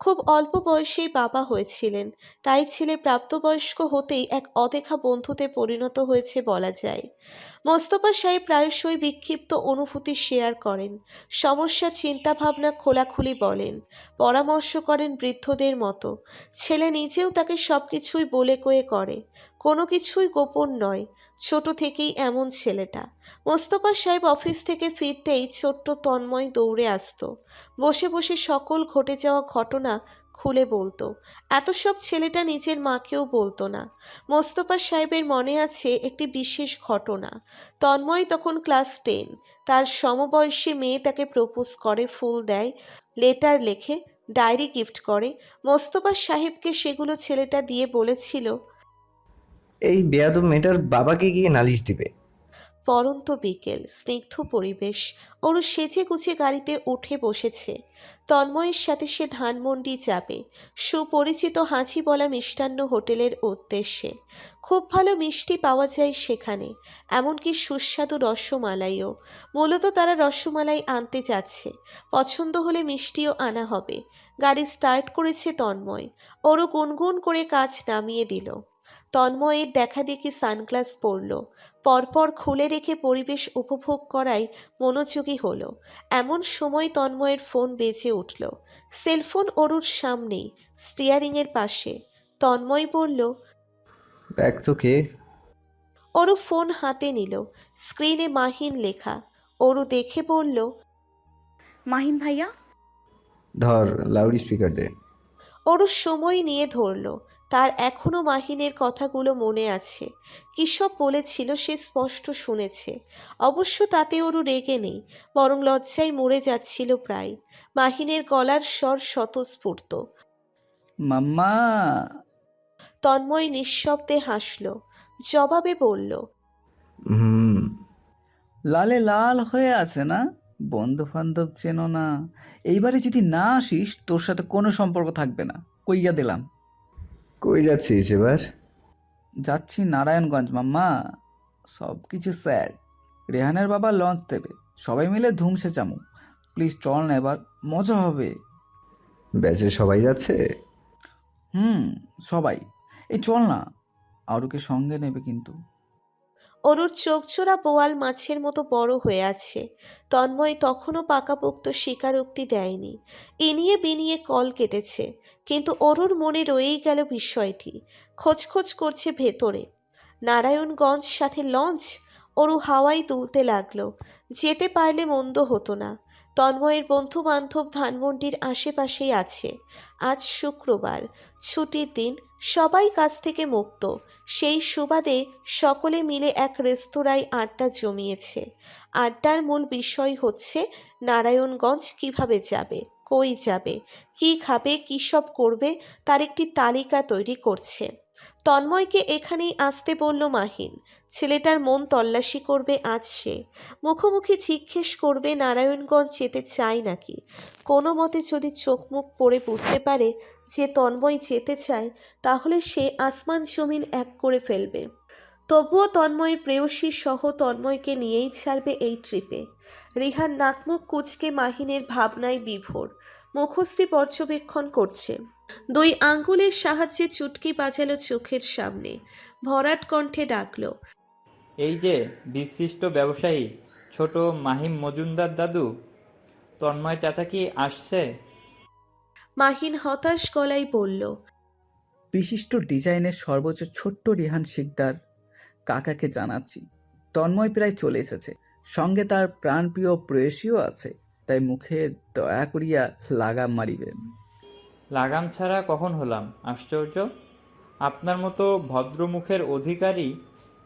খুব অল্প বয়সেই বাবা হয়েছিলেন, তাই ছেলে প্রাপ্তবয়স্ক হতেই এক অদেখা বন্ধুতে পরিণত হয়েছে বলা যায়। মোস্তফা সাহেব প্রায়শই বিক্ষিপ্ত অনুভূতি শেয়ার করেন, সমস্যা চিন্তাভাবনা খোলাখুলি বলেন, পরামর্শ করেন বৃদ্ধদের মতো। ছেলে নিজেও তাকে সব কিছুই বলে কয়ে করে, কোনো কিছুই গোপন নয়। ছোট থেকেই এমন ছেলেটা। মোস্তফা সাহেব অফিস থেকে ফিরতেই ছোট্ট তন্ময় দৌড়ে আসতো, বসে বসে সকল ঘটে যাওয়া ঘটনা খুলে বলতো। এত সব ছেলেটা নিজের মাকেও বলতো না। মোস্তফা সাহেবের মনে আছে একটি বিশেষ ঘটনা। তন্ময় তখন ক্লাস 10। তার সমবয়সী মেয়ে তাকে প্রপোজ করে, ফুল দেয়, লেটার লেখে, ডায়েরি গিফট করে। মোস্তফা সাহেবকে সেগুলো ছেলেটা দিয়ে বলেছিল, এই বেয়াদব মেয়েটার বাবাকে গিয়ে নালিশ দিবে। পড়ন্ত বিকেল, স্নিগ্ধ পরিবেশ। ওরও সেজে গুছে গাড়িতে উঠে বসেছে। তন্ময়ের সাথে সে ধানমন্ডি যাবে, সুপরিচিত হাঁচি বলা মিষ্টান্ন হোটেলের উদ্দেশ্যে। খুব ভালো মিষ্টি পাওয়া যায় সেখানে, এমনকি সুস্বাদু রসমালাইও। মূলত তারা রসমালাই আনতে যাচ্ছে, পছন্দ হলে মিষ্টিও আনা হবে। গাড়ি স্টার্ট করেছে তন্ময়। ওরও গুনগুন করে কাজ নামিয়ে দিল। তন্ময়ের দেখাদেখি সানগ্লাস পরল, পরপর খুলে রেখে পরিবেশ উপভোগ করায় মনোযোগী হলো। এমন সময় তন্ময়ের ফোন বেজে উঠল। সেলফোন অরুর সামনেই, স্টিয়ারিংয়ের পাশে। তন্ময় বলল, ব্যাগ তো কে? অরু ফোন হাতে নিল। স্ক্রিনে মাহিন লেখা। অরু দেখে বলল, মাহিন ভাইয়া। ধর, লাউড স্পিকার দে। অরু সময় নিয়ে ধরল। তার এখনো মাহিনের কথাগুলো মনে আছে। কী সব বলেছিল সে স্পষ্ট শুনেছে। অবশ্য তাতে অরু রেগে নেই, বরং লজ্জায় মরে যাচ্ছিল প্রায়। মাহিনের গলার স্বর স্বতঃস্ফূর্ত। মাম্মা। তন্ময় নিঃশব্দে হাসল, জবাবে বলল, হুম। লালে লাল হয়ে আছে না? বন্ধু বান্ধব চেনো না? এইবারে যদি না আসিস তোর সাথে কোনো সম্পর্ক থাকবে না, কইয়া দিলাম। কই যাচ্ছিস এবার? যাচ্ছি নারায়ণগঞ্জ মাম্মা। সব কিছু স্যার। রেহানের বাবা লঞ্চ দেবে, সবাই মিলে ধুমসে চামু। প্লিজ চল না, এবার মজা হবে। ব্যাচে সবাই যাচ্ছে? হুম, সবাই। এই চল না, আরুকে সঙ্গে নেবে কিন্তু। অরুর চোখজোড়া বোয়াল মাছের মতো বড় হয়ে আছে। তন্ময় তখনও পাকাপোক্ত স্বীকারোক্তি দেয়নি। ইনিয়ে বিনিয়ে কল কেটেছে, কিন্তু অরুর মনে রয়েই গেল বিষয়টি। খোঁজ করছে ভেতরে। নারায়ণগঞ্জ সাথে লঞ্চ। অরু হাওয়ায় দুলতে লাগলো। যেতে পারলে মন্দ হতো না। তন্ময়ের বন্ধু বান্ধব ধানমন্ডির আশেপাশেই আছে। আজ শুক্রবার, ছুটির দিন, সবাই কাজ থেকে মুক্ত। সেই সুবাদে সকলে মিলে এক রেস্তোরাঁয় আড্ডা জমিয়েছে। আড্ডার মূল বিষয় হচ্ছে নারায়ণগঞ্জ কিভাবে যাবে, কই যাবে, কি খাবে, কী সব করবে, তার একটি তালিকা তৈরি করছে। তন্ময়কে এখানেই আসতে বলল মাহিন। ছেলেটার মন তল্লাশি করবে আজ সে। মুখোমুখি জিজ্ঞেস করবে নারায়ণগঞ্জ যেতে চায় নাকি। কোনো মতে যদি চোখ মুখ পড়ে বুঝতে পারে যে তন্ময় যেতে চায়, তাহলে সে আসমান জমিন এক করে ফেলবে। তবুও তন্ময়ের প্রেয়সী সহ তন্ময়কে নিয়েই ছাড়বে এই ট্রিপে। রিহান নাকমুখ কুঁচকে মাহিনের ভাবনায় বিভোর, মুখশ্রী পর্যবেক্ষণ করছে। দুই আঙ্গুলের সাহায্যে চুটকি বাজালো চোখের সামনে, ভরাট কণ্ঠে ডাকলো, এই যে বিশিষ্ট ব্যবসায়ী ছোট মাহিম মজুমদার দাদু, তন্ময় চাচা কি আসছে? মাহিন হতাশ গলায় বলল, বিশিষ্ট ডিজাইনের সর্বোচ্চ ছোট্ট রিহান শিকদার কাকাকে জানাচ্ছি, তন্ময় প্রায় চলে এসেছে। সঙ্গে তার প্রাণপ্রিয় প্রেয়সীও আছে, তাই মুখে দয়া করিয়া লাগাম মারিবেন। লাগাম ছাড়া কখন হলাম? আশ্চর্য! আপনার মতো ভদ্রমুখের অধিকারী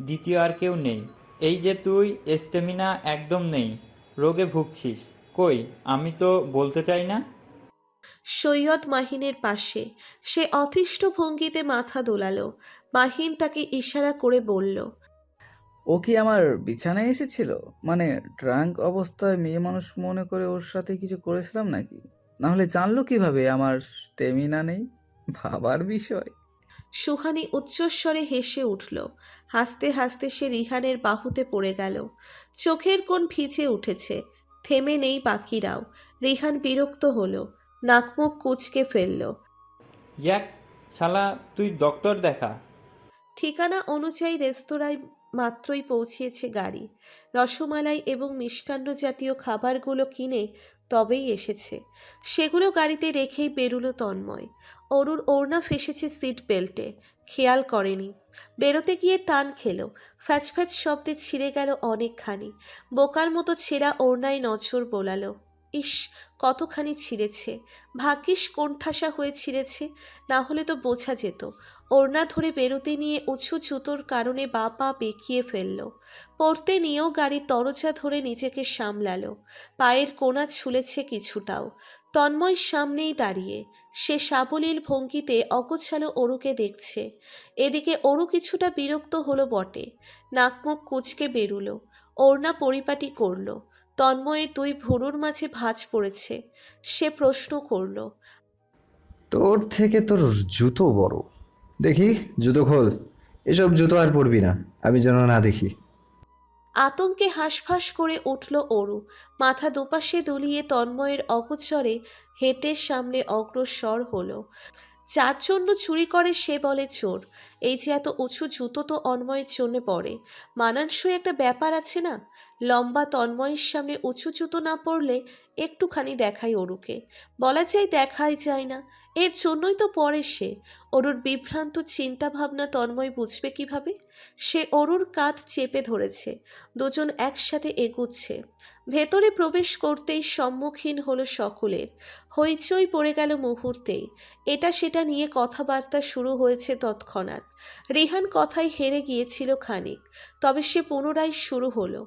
দ্বিতীয় আর কেউ নেই। এই যে তুই, স্টেমিনা একদম নেই, রোগে ভুগছিস। কই, আমি তো বলতে চাই না। সৈয়দ মাহিনের পাশে। সে অতিষ্ঠ ভঙ্গিতে মাথা দোলালো। মাহিন তাকে ইশারা করে বলল, ও কি আমার বিছানায় এসেছিল? মানে ড্রাঙ্ক অবস্থায় মেয়ে মানুষ মনে করে ওর সাথে কিছু করেছিলাম নাকি? না হলে জানলো কিভাবে আমার স্টেমিনা নেই? ভাবার বিষয়। সুহানি উচ্চস্বরে হেসে উঠল। হাসতে হাসতে সে রিহানের বাহুতে পড়ে গেল। চোখের কোণ ভিজে উঠেছে, থেমে নেই বাকিরাও। রিহান বিরক্ত হলো। নাকমুখ কুঁচকে ফেলল। ইয়াক, শালা তুই ডক্টর দেখা। ঠিকানা অনুযায়ী রেস্তোরাঁয় মাত্রই পৌঁছিয়েছে গাড়ি। রসমালাই এবং মিষ্টান্ন জাতীয় খাবারগুলো কিনে তবেই এসেছে। সেগুলো গাড়িতে রেখেই বেরুলো তন্ময়। অরুর ওড়না ফেসেছে সিট বেল্টে, খেয়াল করেনি। বেরোতে গিয়ে টান খেলো, ফ্যাচ ফ্যাচ শব্দে ছিঁড়ে গেল অনেকখানি। বোকার মতো ছেঁড়া ওড়নায় নজর বোলালো। ইস, কতখানি ছিঁড়েছে! ভাগ্যিস কোণঠাসা হয়ে ছিঁড়েছে, না হলে তো বোঝা যেত। ওড়না ধরে বেরোতে নিয়ে উঁচু জুতোর কারণে বা পা বেঁকিয়ে ফেলল। পড়তে নিয়েও গাড়ির দরজা ধরে নিজেকে সামলালো। পায়ের কোণা ছুলেছে কিছুটাও। তন্ময় সামনেই দাঁড়িয়ে, সে সাবলীল ভঙ্গিতে অগোছালো অরুকে দেখছে। এদিকে অরু কিছুটা বিরক্ত হলো বটে। নাকমুখ কুঁচকে বেরুলো, ওড়না পরিপাটি করল। তন্ময়ের দুই ভুরুর মাঝে ভাঁজ পড়েছে। সে প্রশ্ন করল, তোর থেকে তোর জুতো বড়। দেখি, জুতো খোল। এসব জুতো আর পরবি না, আমি যেন না দেখি। আতঙ্কে হাঁসফাঁস করে উঠল অরু। মাথা দুপাশে দুলিয়ে তন্ময়ের অগোচরে হেঁটে সামনে অগ্রসর হলো। যার জন্য চুরি করে সে বলে চোর। এই যে এত উঁচু জুতো তো অন্ময়ের জন্য পড়ে, মানানসই একটা ব্যাপার আছে না? লম্বা তন্ময়ের সামনে উঁচু জুতো না পরলে একটুখানি দেখাই অরুকে। বলা যায় দেখাই যায় না, এর জন্যই তো পড়ে সে। অরুর বিভ্রান্ত চিন্তা ভাবনা তন্ময় বুঝবে কিভাবে? সে অরুর কাঁধ চেপে ধরেছে, দুজন একসাথে এগুচ্ছে। ভেতরে প্রবেশ করতেই সম্মুখীন হলো সকলের। হইচই পড়ে গেল মুহূর্তেই। এটা সেটা নিয়ে কথাবার্তা শুরু হয়েছে তৎক্ষণাৎ। রিহান কথায় হেরে গিয়েছিল খানিক, তবে সে পুনরায় শুরু হলো।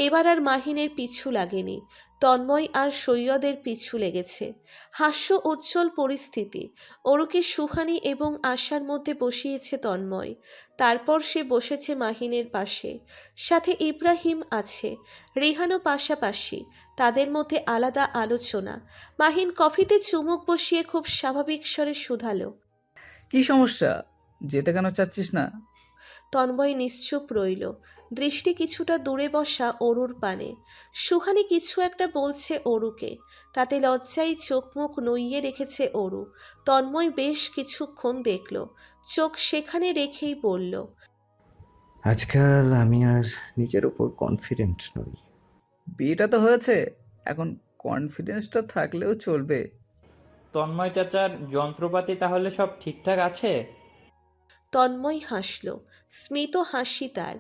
এবার আর মাহিনের পিছু লাগেনি, তন্ময় আর সৈয়দের পিছু লেগেছে। হাস্য উজ্জ্বল পরিস্থিতি। অরুকে সুহানি এবং আশার মধ্যে বসিয়েছে তন্ময়। তারপর সে বসেছে মাহিনের পাশে, সাথে ইব্রাহিম আছে, রিহানও পাশাপাশি। তাদের মধ্যে আলাদা আলোচনা। মাহিন কফিতে চুমুক বসিয়ে খুব স্বাভাবিক স্বরে শুধালো, কি সমস্যা? যেতে কেন চাচ্ছিস না? তন্ময় নিশ্চুপ রইল, দৃষ্টি কিছুটা দূরে বসা অরুর পানে। সুহানি কিছু একটা বলছে অরুকে, তাতে লজ্জায় চোখ মুখ নইয়ে রেখেছে অরু। তন্ময় বেশ কিছুক্ষণ দেখল, চোখ সেখানে রেখেই বলল, আজকাল আমি আর নিজের ওপর কনফিডেন্ট নই। বিয়েটা তো হয়েছে, এখন কনফিডেন্সটা থাকলেও চলবে। তন্ময় চাচার যন্ত্রপাতি তাহলে সব ঠিকঠাক আছে? তন্ময় হাসল, স্মিত হাসি তার।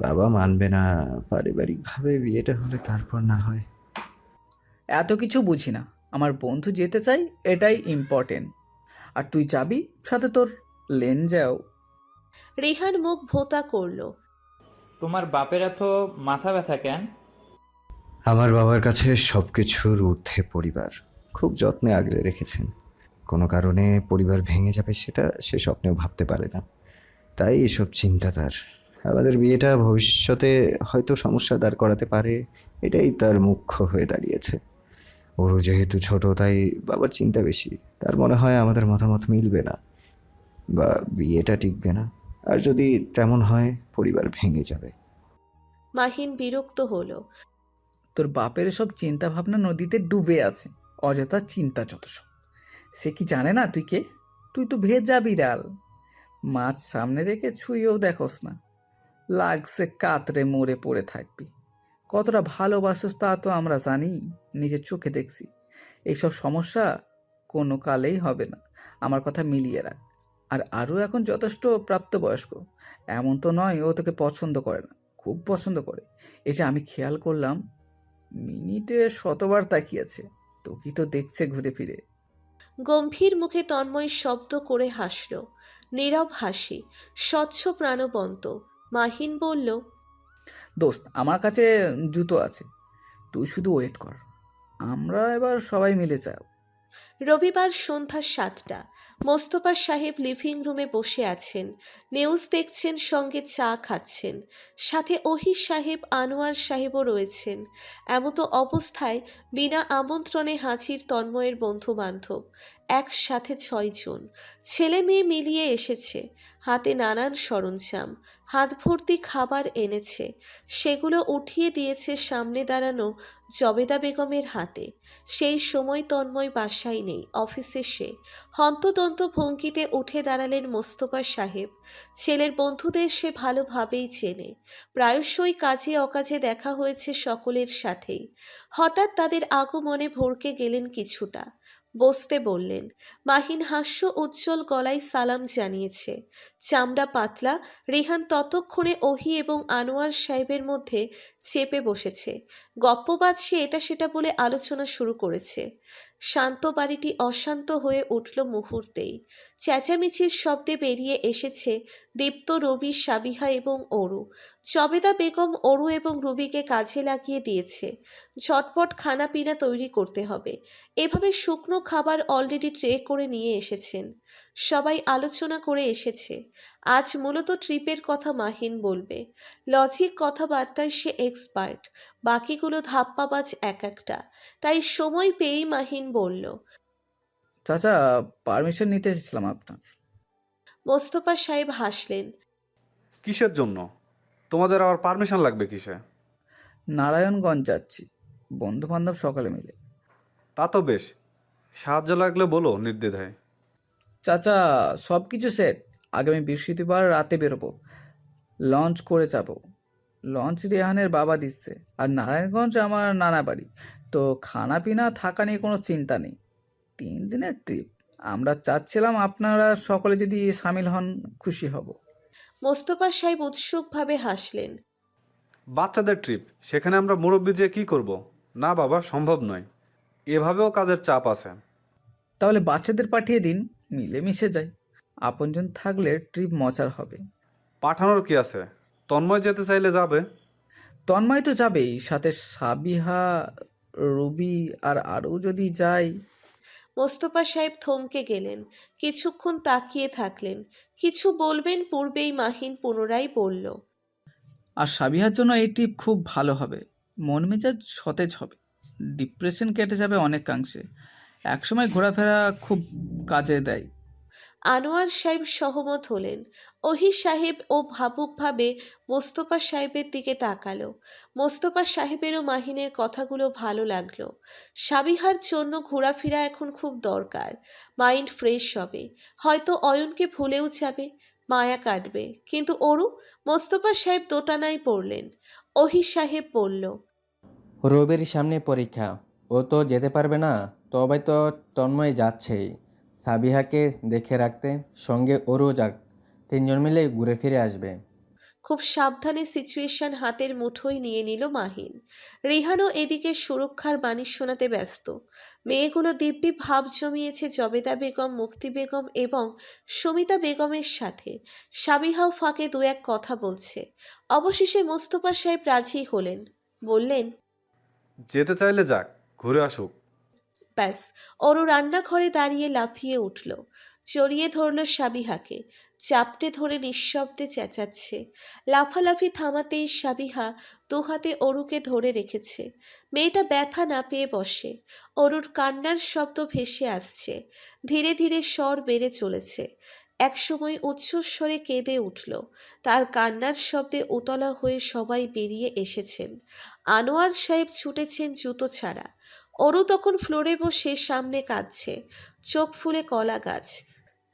বাবা মানবে না, পারিবারিকভাবে বিয়েটা হলে তারপর না হয়। এত কিছু বুঝি না, আমার বন্ধু যেতে চাই এটাই ইম্পর্টেন্ট। আর তুই যাবি, সাথে তোর লেনজাও। রিহান মুখ ভোঁতা করল, তোমার বাপের এত মাথা ব্যথা কেন? আমার বাবার কাছে সব কিছুর ঊর্ধ্বে পরিবার। খুব যত্নে আগলে রেখেছেন। কোনো কারণে পরিবার ভেঙে যাবে সেটা সে স্বপ্নেও ভাবতে পারে না। তাই এসব চিন্তা তার। আমাদের বিয়েটা ভবিষ্যতে হয়তো সমস্যা দাঁড় করাতে পারে, এটাই তার মুখ্য হয়ে দাঁড়িয়েছে। ওরও যেহেতু ছোট, তাই বাবার চিন্তা বেশি। তার মনে হয় আমাদের মতামত মিলবে না বা বিয়েটা টিকবে না, আর যদি তেমন হয় পরিবার ভেঙে যাবে। মাহিন বিরক্ত হলো। তোর বাপের সব চিন্তা ভাবনা নদীতে ডুবে আছে, অযথা চিন্তা যত সব। সে কি জানে না তুই কে? তুই তো ভেজা বিড়াল, মাছ সামনে রেখে ছুঁয়েও দেখোস না। লাগছে কাতরে মরে পড়ে থাকবি। কতটা ভালোবাসোস তা তো আমরা জানি, নিজের চোখে দেখছি। এইসব সমস্যা কোনো কালেই হবে না, আমার কথা মিলিয়ে রাখ। আর আরও এখন যথেষ্ট প্রাপ্তবয়স্ক, এমন তো নয় ও তোকে পছন্দ করে না, খুব পছন্দ করে। এই যে আমি খেয়াল করলাম, মিনিটে শতবার তাকিয়েছে, তোকেই তো দেখছে ঘুরে ফিরে। গম্ভীর মুখে তন্ময় শব্দ করে হাসল, নীরব হাসি, স্বচ্ছ প্রাণবন্ত। মাহিন বলল, দোস্ত, আমার কাছে জুতো আছে, তুই শুধু ওয়েট কর, আমরা এবার সবাই মিলে যাও। রবিবার সন্ধ্যা 7টা। মোস্তফা সাহেব লিভিং রুমে বসে আছেন, নিউজ দেখছেন, সঙ্গে চা খাচ্ছেন। সাথে ওহি সাহেব, আনোয়ার সাহেবও রয়েছেন। এমতো অবস্থায় বিনা আমন্ত্রণে হাজির তন্ময়ের বন্ধু বান্ধব, একসাথে 6 জন। ছেলে মেয়ে মিলিয়ে এসেছে, হাতে নানান সরঞ্জাম, হাত ভর্তি খাবার এনেছে। সেগুলো উঠিয়ে দিয়েছে সামনে দাঁড়ানো জবেদা বেগমের হাতে। সেই সময় তন্ময় বাসায় নেই, অফিসে সে। হন্তদন্ত ভঙ্গিতে উঠে দাঁড়ালেন মোস্তফা সাহেব। ছেলের বন্ধুদের সে ভালোভাবেই চেনে, প্রায়শই কাজে অকাজে দেখা হয়েছে সকলের সাথেই। হঠাৎ তাদের আগমনে ভড়কে গেলেন কিছুটা, বসতে বললেন। মাহিন হাস্য উজ্জ্বল গলায় সালাম জানিয়েছে। চামড়া পাতলা। রিহান ততক্ষণে ওহি এবং আনোয়ার সাহেবের মধ্যে চেপে বসেছে, গপ্প বাজছে, এটা সেটা বলে আলোচনা শুরু করেছে। শান্ত বাড়িটি অশান্ত হয়ে উঠল মুহূর্তেই। চেঁচামেচির শব্দে বেরিয়ে এসেছে দীপ্ত, রবি, সাবিহা এবং অরু। জবেদা বেগম অরু এবং রবিকে কাজে লাগিয়ে দিয়েছে। ঝটপট খানা পিনা তৈরি করতে হবে। এভাবে শুকনো খাবার অলরেডি ট্রে করে নিয়ে এসেছেন। সবাই আলোচনা করে এসেছে। আজ মূলত ট্রিপের কথা মাহিন বলবে। লজিক কথাবার্তায় সে এক্সপার্ট, বাকিগুলো ধাপ্পাবাজ এক একটা। তাই সময় পেয়েই মাহিন বলল। চাচা, পারমিশন নিতে এসেছিলাম আপনার। মোস্তফা সাহেব হাসলেন। কিসের জন্য? তোমাদের আবার পারমিশন লাগবে কিসে? নারায়ণগঞ্জ যাচ্ছি, বন্ধু বান্ধব সকালে মিলে। তা তো বেশ, সাহায্য লাগলে বলো নির্দ্বিধায়। চাচা, সব কিছু সেট। আগামী বৃহস্পতিবার রাতে বেরোবো, লঞ্চ করে যাবো। লঞ্চ রেহানের বাবা দিচ্ছে, আর নারায়ণগঞ্জ আমার নানা বাড়ি। তো খানা পিনা থাকা নিয়ে কোনো চিন্তা নেই। 3 দিনের ট্রিপ। আমরা চাচ্ছিলাম আপনারা সকলে যদি সামিল হন, খুশি হব। মোস্তফা সাহেব উৎসুকভাবে হাসলেন। বাচ্চাদের ট্রিপ, সেখানে আমরা মুরব্বি যেয়ে কী করব? না বাবা, সম্ভব নয়, এভাবেও কাজের চাপ আছে। তাহলে বাচ্চাদের পাঠিয়ে দিন, মিলেমিশে যাই। আপনজন থাকলে ট্রিপ মজার হবে। পাঠানোর কি আছে? তন্ময় যেতে চাইলে যাবে। তন্ময় তো যাবেই, সাথে সাবিহা, রুবি আর আরও যদি যাই। মোস্তফা সাহেব থমকে গেলেন, কিছুক্ষণ তাকিয়ে থাকলেন। কিছু বলবেন পূর্বেই মাহিন পুনরায় বলল। আর সাবিহার জন্য এই ট্রিপ খুব ভালো হবে। মন মেজাজ সতেজ হবে, ডিপ্রেশন কেটে যাবে অনেকাংশে। একসময় ঘোরাফেরা খুব কাজে দেয়। আনোয়ার সাহেব সহমত হলেন। ওহি সাহেব ও ভাবুকভাবে মোস্তফা সাহেবের দিকে তাকালো। মোস্তফা সাহেবেরও মাহিনের কথাগুলো ভালো লাগলো। সাবিহার জন্য ঘোরাফেরা এখন খুব দরকার। মাইন্ড ফ্রেশ হবে, হয়তো অয়নকে ভুলেও যাবে, মায়া কাটবে। কিন্তু অরু? মোস্তফা সাহেব দোটানায় পড়লেন। ওহি সাহেব বলল। রবির সামনে পরীক্ষা, ও তো যেতে পারবে না। তবে তো তন্ময় যাচ্ছেই, সাবিহাকে দেখে রাখতে। সঙ্গে ওরও যাক, 3 জন মিলে ঘুরে ফিরে আসবে। খুব সাবধানে সিচুয়েশন হাতের মুঠোয় নিয়ে নিল মাহিন। রিহানও এদিকে সুরক্ষার বাণী শোনাতে ব্যস্ত। মেয়েগুলো দিব্যি ভাব জমিয়েছে জবেদা বেগম, মুক্তি বেগম এবং সুমিতা বেগমের সাথে। সাবিহাও ফাঁকে দু এক কথা বলছে। অবশেষে মোস্তফা সাহেব রাজি হলেন, বললেন। যেতে চাইলে যাক, ঘুরে আসুক। ব্যাস। ওরও রান্নাঘরে দাঁড়িয়ে লাফিয়ে উঠল, জড়িয়ে ধরল সাবিহাকে, চাপটে ধরে নিঃশব্দে চেঁচাচ্ছে। লাফালাফি থামাতেই সাবিহা দুহাতে অরুকে ধরে রেখেছে। মেয়েটা ব্যথা না পেয়ে বসে। অরুর কান্নার শব্দ ভেসে আসছে, ধীরে ধীরে স্বর বেড়ে চলেছে। একসময় উচ্চস্বরে কেঁদে উঠল। তার কান্নার শব্দে উতলা হয়ে সবাই বেরিয়ে এসেছেন। আনোয়ার সাহেব ছুটেছেন জুতো ছাড়া। অরু তখন ফ্লোরে বসে সামনে কাঁদছে, চোখ ফুলে কলা গাছ।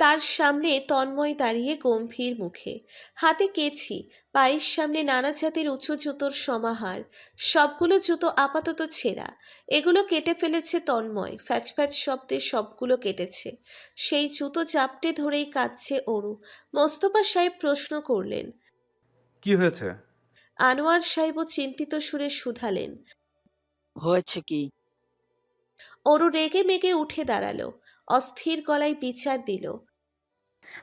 তার সামনে তন্ময় দাঁড়িয়ে গম্ভীর মুখে, হাতে কেচি, পায়ের সামনে নানা জাতের উঁচু জুতোর সমাহার। সবগুলো জুতো আপাতত ছেঁড়া। এগুলো কেটে ফেলেছে তন্ময়, ফ্যাচ ফ্যাচ শব্দে সবগুলো কেটেছে। সেই জুতো চাপটে ধরেই কাঁদছে অরু। মোস্তফা সাহেব প্রশ্ন করলেন। কি হয়েছে? আনোয়ার সাহেবও চিন্তিত সুরে শুধালেন। হয়েছে কি? অরু রেগে মেগে উঠে দাঁড়ালো, অস্থির গলায় বিচার দিল।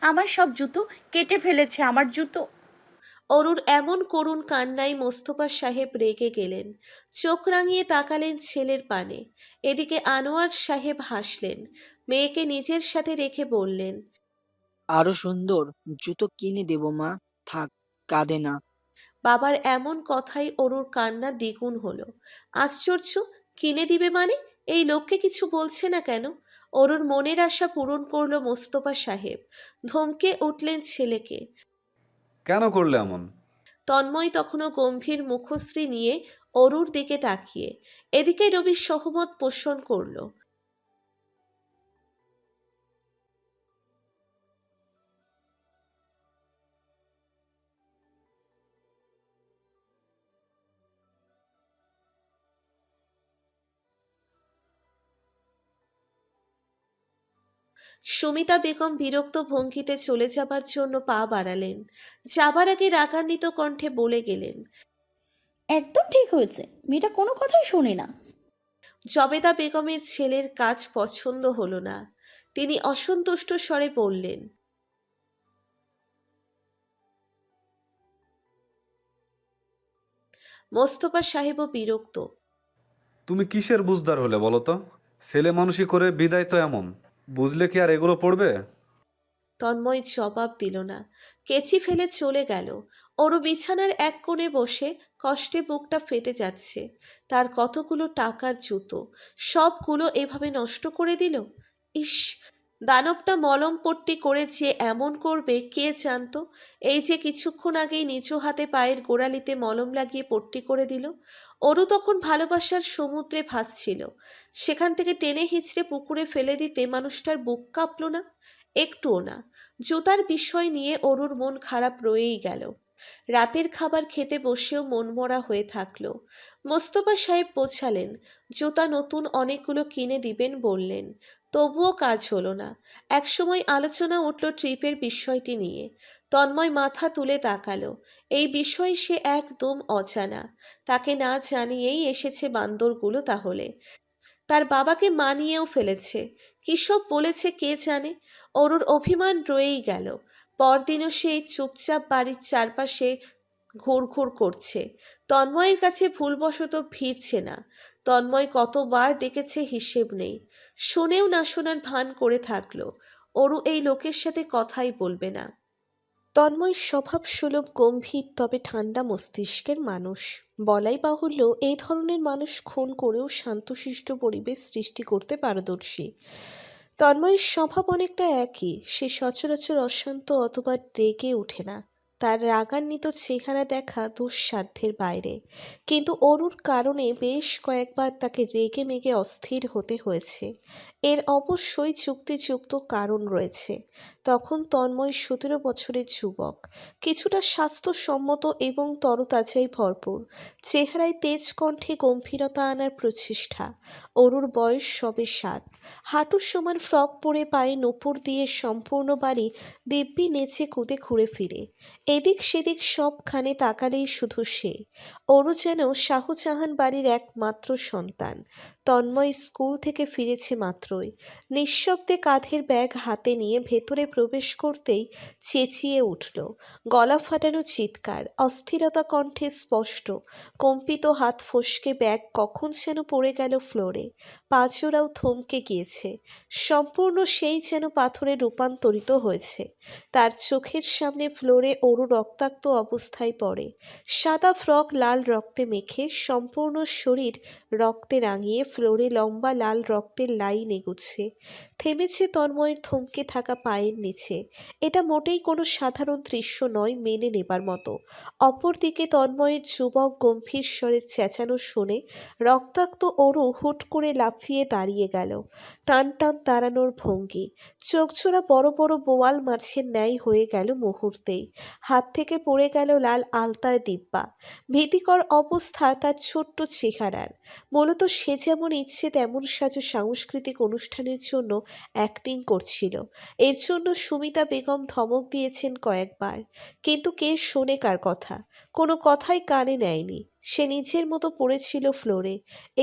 আমার সব জুতো কেটে ফেলেছে, আমার জুতো। অরুর এমন করুণ কান্নায় মোস্তফা সাহেব রেগে গেলেন। চোখ রাঙিয়ে তাকালেন ছেলের পানে। এদিকে আনোয়ার সাহেব হাসলেন, মেয়েকে নিজের সাথে রেখে বললেন, আরো সুন্দর জুতো কিনে দেব মা, থাক, কাঁদে না। বাবার এমন কথাই অরুর কান্না দ্বিগুণ হলো। আশ্চর্য, কিনে দিবে মানে? এই লোককে কিছু বলছে না কেন? অরুর মনের আশা পূরণ করলো মোস্তফা সাহেব। ধমকে উঠলেন ছেলেকে। কেন করলে এমন? তন্ময় তখনও গম্ভীর মুখশ্রী নিয়ে অরুর দিকে তাকিয়ে। এদিকে রবি সহমত পোষণ করল। সুমিতা বেগম বিরক্ত ভঙ্গিতে চলে যাবার জন্য পা বাড়ালেন। যাবার আগে রাগান্বিত কণ্ঠে বলে গেলেন, একদম ঠিক হয়েছে, মেয়েটা কোনো কথাই শোনে না। জবেদা বেগমের ছেলের কাজ পছন্দ হলো না। তিনি অসন্তুষ্ট স্বরে বললেন, মোস্তফা সাহেবও বিরক্ত। তুমি কিসের বুঝদার হলে বলো তো? ছেলে মানুষই করে বিদায় তো এমন, বুঝলে কি আর এগুলো পড়বে? তন্ময় জবাব দিল না, কেচি ফেলে চলে গেল। ওরও বিছানার এক কোণে বসে কষ্টে বুকটা ফেটে যাচ্ছে। তার কতগুলো টাকার জুতো, সবগুলো এভাবে নষ্ট করে দিল। ইস, দানবটা মলম পট্টি করে যে এমন করবে কে জানতো। এই যে কিছুক্ষণ আগেই নিচু হাতে পায়ের গোড়ালিতে মলম লাগিয়ে পট্টি করে দিল। ওরও তখন ভালোবাসার সমুদ্রে ভাসছিল। সেখান থেকে টেনে হিঁচড়ে পুকুরে ফেলে দিতে মানুষটার বুক কাঁপল না? একটুও না। জুতার বিষয় নিয়ে অরুর মন খারাপ রয়েই গেল। রাতের খাবার খেতে বসেও মনমরা হয়ে থাকলো। মোস্তফা সাহেব বোঝালেন, জুতা নতুন অনেকগুলো কিনে দিবেন বললেন। তবুও কাজ হলো না। একসময় আলোচনা উঠল ট্রিপের বিষয়টি নিয়ে। তন্ময় মাথা তুলে তাকালো। এই বিষয়ে সে একদম অজানা। তাকে না জানিয়েই এসেছে বান্দরগুলো তাহলে। তার বাবাকে মানিয়েও ফেলেছে। কী সব বলেছে কে জানে। অরুর অভিমান রয়েই গেল। পরদিনও সেই চুপচাপ বাড়ির চারপাশে ঘুরঘুর করছে। তন্ময়ের কাছে ভুলবশত ভিড়ছে না। তন্ময় কতবার ডেকেছে হিসেব নেই। শুনেও না শোনার ভান করে থাকলো। অরু এই লোকের সাথে কথাই বলবে না। তন্ময় স্বভাব সুলভ গম্ভীর তবে ঠান্ডা মস্তিষ্কের মানুষ। বলাই বাহুল্য, এই ধরনের মানুষ খুন করেও শান্তশিষ্ট পরিবেশ সৃষ্টি করতে পারদর্শী। তন্ময়ের স্বভাব অনেকটা একই। সে সচরাচর অশান্ত অথবা রেগে ওঠে না। তার রাগান্বিত চেহারা দেখা দুঃসাধ্যের বাইরে। কিন্তু অরুর কারণে বেশ কয়েকবার তাকে রেগে মেগে অস্থির হতে হয়েছে। এর অবশ্যই যুক্তিযুক্ত কারণ রয়েছে। তখন তন্ময় 17 বছরের যুবক, কিছুটা স্বাস্থ্যসম্মত এবং তরতাজায় ভরপুর। চেহারায় তেজ, কণ্ঠে গম্ভীরতা আনার প্রচেষ্টা। অরুর বয়স সবে 7। হাঁটুর সমান ফ্রক পরে পায়ে নূপুর দিয়ে সম্পূর্ণ বাড়ি দিব্যি নেচে কুদে ঘুরে ফিরে। এদিক সেদিক সবখানে তাকালেই শুধু সে। অরু যেন শাহজাহান বাড়ির একমাত্র সন্তান। তন্ময় স্কুল থেকে ফিরেছে মাত্রই। নিঃশব্দে কাঁধের ব্যাগ হাতে নিয়ে ভেতরে প্রবেশ করতেই চেঁচিয়ে উঠল। গলা ফাটানো চিৎকার, অস্থিরতা কণ্ঠে স্পষ্ট। কম্পিত হাত ফসকে ব্যাগ কখন যেন পড়ে গেল ফ্লোরে। পাঁচোরাও থমকে গিয়েছে। সম্পূর্ণ সেই যেন পাথরে রূপান্তরিত হয়েছে। তার চোখের সামনে ফ্লোরে অরু রক্তাক্ত অবস্থায় পড়ে। সাদা ফ্রক লাল রক্তে মেখে, সম্পূর্ণ শরীর রক্তে রাঙিয়ে ফ্লোরে লম্বা লাল রক্তের লাইন এগুচ্ছে। থেমেছে তন্ময়ের থমকে থাকা পায়ের নিচে। এটা মোটেই কোনো সাধারণ দৃশ্য নয়, মেনে নেবার মতো। অপরদিকে তন্ময়ের যুবক গম্ভীর স্বরের চেঁচানো শুনে রক্তাক্ত অরু হুট করে লাফিয়ে দাঁড়িয়ে গেল। টান টান দাঁড়ানোর ভঙ্গি। চোখজোড়া বড় বড় বোয়াল মাছের ন্যায় হয়ে গেল মুহূর্তেই। হাত থেকে পড়ে গেল লাল আলতার ডিব্বা। ভীতিকর অবস্থা তার ছোট্ট চেহারার। মূলত সে যেমন ইচ্ছে তেমন সাজো সাংস্কৃতিক অনুষ্ঠানের জন্য অ্যাক্টিং করছিল। এর জন্য সুমিতা বেগম ধমক দিয়েছেন কয়েকবার। কিন্তু কে শোনে কার কথা? কোনো কথাই কানে নেয়নি। সে নিজের মতো পড়েছিল ফ্লোরে।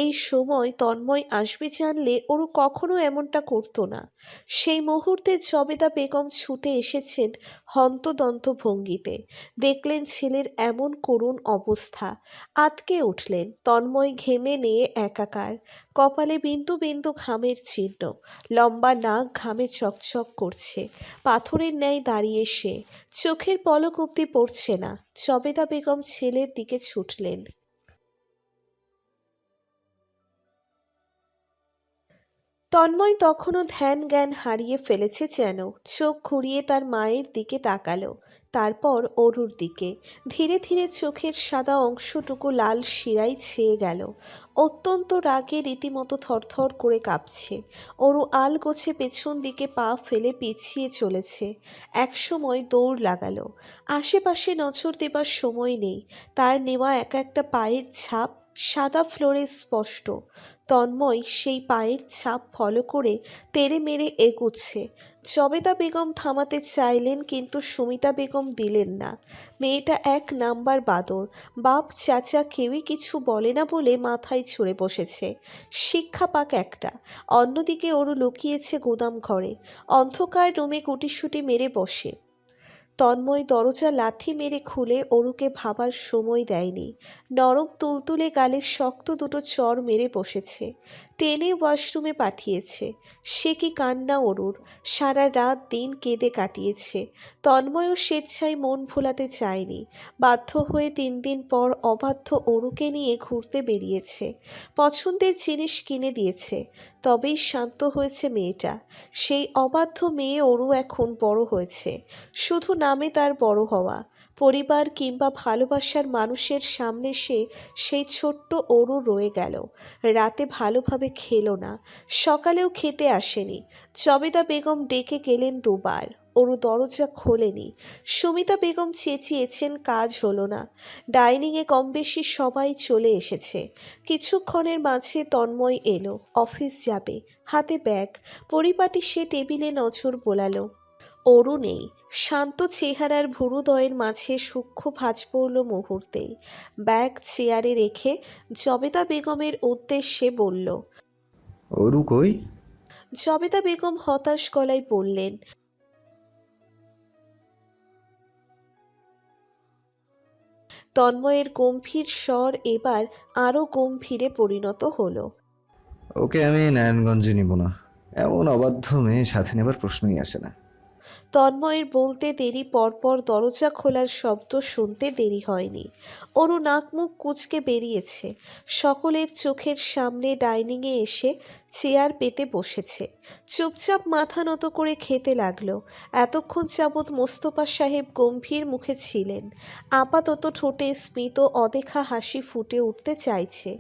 এই সময় তন্ময় আসবে জানলে ওরও কখনো এমনটা করতো না। সেই মুহূর্তে জবেদা বেগম ছুটে এসেছেন হন্তদন্ত ভঙ্গিতে। দেখলেন ছেলের এমন করুণ অবস্থা, আঁতকে উঠলেন। তন্ময় ঘেমে নিয়ে একাকার, কপালে বিন্দু বিন্দু ঘামের চিহ্ন, লম্বা নাক ঘামে চকচক করছে, পাথরের ন্যায় দাঁড়িয়ে সে, চোখের পলক অব্দি পড়ছে না। জবেদা বেগম ছেলের দিকে ছুটলেন। তন্ময় তখনও ধ্যান জ্ঞান হারিয়ে ফেলেছে যেন। চোখ ঘুরিয়ে তার মায়ের দিকে তাকালো, তারপর অরুর দিকে। ধীরে ধীরে চোখের সাদা অংশটুকু লাল শিরায় ছেয়ে গেল। অত্যন্ত রাগে রীতিমতো থরথর করে কাঁপছে। অরু আলগোছে পেছন দিকে পা ফেলে পিছিয়ে চলেছে। একসময় দৌড় লাগালো। আশেপাশে নজর দেবার সময় নেই। তার নেওয়া এক একটা পায়ের ছাপ সাদা ফ্লোরে স্পষ্ট। তন্ময় সেই পায়ের ছাপ ফলো করে তেড়ে মেরে এগুচ্ছে। জবেদা বেগম থামাতে চাইলেন, কিন্তু সুমিতা বেগম দিলেন না। মেয়েটা এক নাম্বার বাদর, বাপ চাচা কেউই কিছু বলে না বলে মাথায় চড়ে বসেছে। শিক্ষা পাক একটা। অন্যদিকে ওরও লুকিয়েছে গোদাম ঘরে, অন্ধকার রুমে গুটিসুটি মেরে বসে। তন্ময় দরজা লাথি মেরে খুলে অরুকে ভাবার সময় দেয়নি। নরম তুলতুলে গালে শক্ত দুটো চড় মেরে বসেছে। টেনে ওয়াশরুমে পাঠিয়েছে। সে কি কান্না অরুর! সারা রাত দিন কেঁদে কাটিয়েছে। তন্ময়ও স্বেচ্ছায় মন ভোলাতে চায়নি। বাধ্য হয়ে 3 দিন পর অবাধ্য অরুকে নিয়ে ঘুরতে বেরিয়েছে। পছন্দের জিনিস কিনে দিয়েছে। তবেই শান্ত হয়েছে মেয়েটা। সেই অবাধ্য মেয়ে অরু এখন বড় হয়েছে। শুধু নামে তার বড় হওয়া। পরিবার কিংবা ভালোবাসার মানুষের সামনে সে সেই ছোট্ট অরু রয়ে গেল। রাতে ভালোভাবে খেলো না, সকালেও খেতে আসেনি। জবেদা বেগম ডেকে গেলেন 2 বার, অরু দরজা খোলেনি। সুমিতা বেগম চেঁচিয়েছেন, কাজ হলো না। ডাইনিংয়ে কম বেশি সবাই চলে এসেছে। কিছুক্ষণের মাঝে তন্ময় এলো। অফিস যাবে, হাতে ব্যাগ। পরিপাটি সে টেবিলে নজর বোলালো। অরু নেই। শান্ত চেহারার ভুরুদয়ের মাঝে সূক্ষ্ম ভাঁজ পড়ল মুহূর্তেই। ব্যাগ চেয়ারে রেখে জবেদা বেগমের উদ্দেশ্যে বলল। অরু কই? জবেদা বেগম হতাশ গলায় বললেন, তন্ময়ের গম্ভীর স্বর এবার আরো গম্ভীরে পরিণত হলো। ওকে আমি নারায়ণগঞ্জে নিব না। এমন অবাধ্য মেয়ে সাথে নেবার প্রশ্নই আসে না। তন্ময়ের বলতে দেরি পরপর দরজা খোলার শব্দ শুনতে দেরি হয়নি। অরু নাক মুখ কুঁচকে বেরিয়েছে। সকলের চোখের সামনে ডাইনিংয়ে এসে চেয়ার পেতে বসেছে। চুপচাপ মাথা নত করে খেতে লাগলো। এতক্ষণ যাবৎ মোস্তফা সাহেব গম্ভীর মুখে ছিলেন। আপাতত ঠোঁটে স্মিত অদেখা হাসি ফুটে উঠতে চাইছে।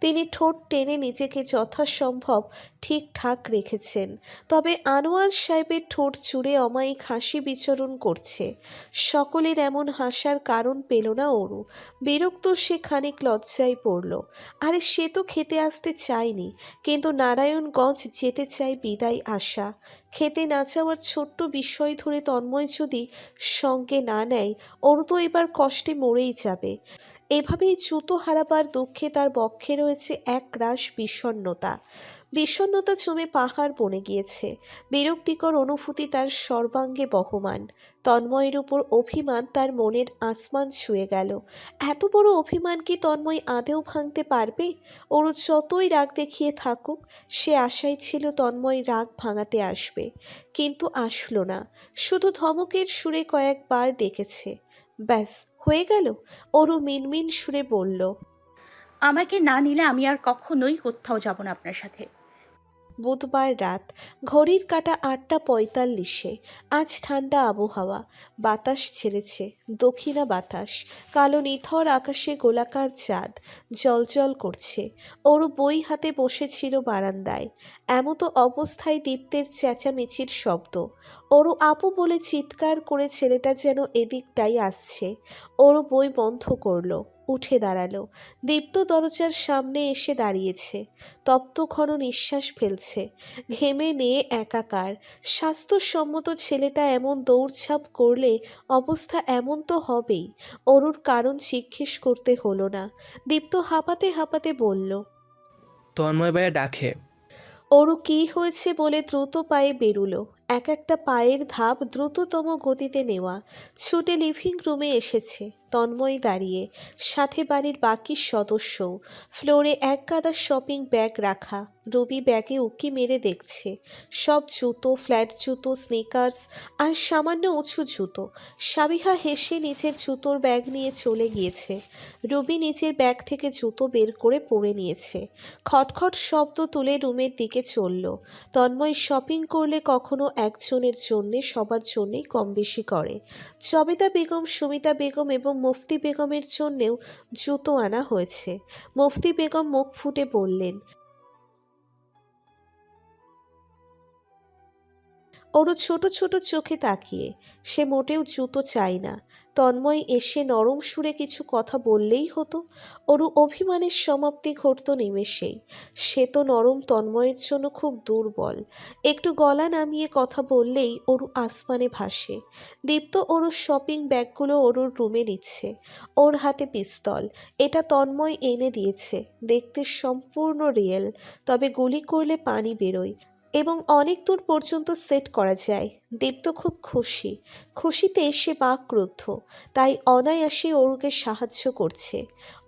তিনি ঠোঁট টেনে নিজেকে যথাসম্ভব ঠিকঠাক রেখেছেন। তবে আনোয়ার সাহেবের ঠোঁট জুড়ে অমায়িক হাসি বিচরণ করছে। সকলের এমন হাসার কারণ পেল না অরু। বিরক্ত সে খানিক লজ্জায় পড়ল। আরে সে তো খেতে আসতে চায়নি, কিন্তু নারায়ণগঞ্জ যেতে চায় বিদায় আশা। খেতে না যাওয়ার ছোট্ট বিষয় ধরে তন্ময় যদি সঙ্গে না নেয়, অরু তো এবার কষ্টে মরেই যাবে। এভাবেই জুতো হারাবার দুঃখে তার বক্ষে রয়েছে এক রাশ বিষণ্ণতা। বিষণ্ণতা জমে পাহাড় বনে গিয়েছে। বিরক্তিকর অনুভূতি তার সর্বাঙ্গে বহমান। তন্ময়ের উপর অভিমান তার মনের আসমান ছুঁয়ে গেল। এত বড় অভিমান কি তন্ময় আদেও ভাঙতে পারবে? ওর যতই রাগ দেখিয়ে থাকুক, সে আশাই ছিল তন্ময় রাগ ভাঙাতে আসবে, কিন্তু আসলো না। শুধু ধমকের সুরে কয়েকবার ডেকেছে। ব্যাস হয়ে গেল। ওরও মিনমিন সুরে বলল, আমাকে না নিলে আমি আর কখনোই কোথাও যাব না আপনার সাথে। বুধবার রাত। ঘড়ির কাঁটা 8:45। আজ ঠান্ডা আবহাওয়া। বাতাস ছেড়েছে, দক্ষিণা বাতাস। কালো নিথর আকাশে গোলাকার চাঁদ জ্বলজ্বল করছে। ওর বই হাতে বসেছিল বারান্দায়। এমতো অবস্থায় দীপ্তের চেঁচামেচির শব্দ। ওর আপু বলে চিৎকার করে ছেলেটা যেন এদিকটাই আসছে। ওর বই বন্ধ করলো। উঠে দাঁড়ালো। দীপ্ত দরজার সামনে এসে দাঁড়িয়েছে। তপ্ত ঘন নিঃশ্বাস ফেলছে। ঘেমে নিয়ে একাকার। স্বাস্থ্যসম্মত ছেলেটা এমন দৌড়ঝাঁপ করলে অবস্থা এমন তো হবেই। অরুর কারণ জিজ্ঞেস করতে হলো না। দীপ্ত হাঁপাতে হাঁপাতে বলল, তন্ময় ভাইয়া ডাকে। অরু কী হয়েছে বলে দ্রুত পায়ে বেরুলো। এক একটা পায়ের ধাপ দ্রুততম গতিতে নেওয়া। ছুটে লিভিং রুমে এসেছে। তন্ময় দাঁড়িয়ে, সাথে বাড়ির বাকি সদস্যও। ফ্লোরে এক গাদা শপিং ব্যাগ রাখা। রবি ব্যাগে উকি মেরে দেখছে। সব জুতো, ফ্ল্যাট জুতো, স্নিকার্স আর সামান্য উঁচু জুতো। সাবিহা হেসে নিজের জুতোর ব্যাগ নিয়ে চলে গিয়েছে। রবি নিজের ব্যাগ থেকে জুতো বের করে পরে নিয়েছে। খটখট শব্দ তুলে রুমের দিকে চলল। তন্ময় শপিং করলে কখনো একজনের জন্যে সবার জন্যেই কম বেশি করে। জবেদা বেগম, সুমিতা বেগম এবং মুফতি বেগমের জন্যেও জুতো আনা হয়েছে। মুফতি বেগম মুখ ফুটে বললেন, ওরও ছোট ছোট চোখে তাকিয়ে। সে মোটেও জুতো চায় না। তন্ময় এসে নরম সুরে কিছু কথা বললেই হতো। ওরু অভিমানের সমাপ্তি ঘটত নিমেষেই। সে তো নরম তন্ময়ের জন্য খুব দুর্বল। একটু গলা নামিয়ে কথা বললেই ওরু আসমানে ভাসে। দীপ্ত ওরুর শপিং ব্যাগগুলো ওরুর রুমে নিচ্ছে। ওর হাতে পিস্তল। এটা তন্ময় এনে দিয়েছে। দেখতে সম্পূর্ণ রিয়েল, তবে গুলি করলে পানি বেরোয় এবং অনেক দূর পর্যন্ত সেট করা যায়। দীপ্ত খুব খুশি। খুশিতে সে বাকরুদ্ধ। তাই অনায়াসে অরুকে সাহায্য করছে।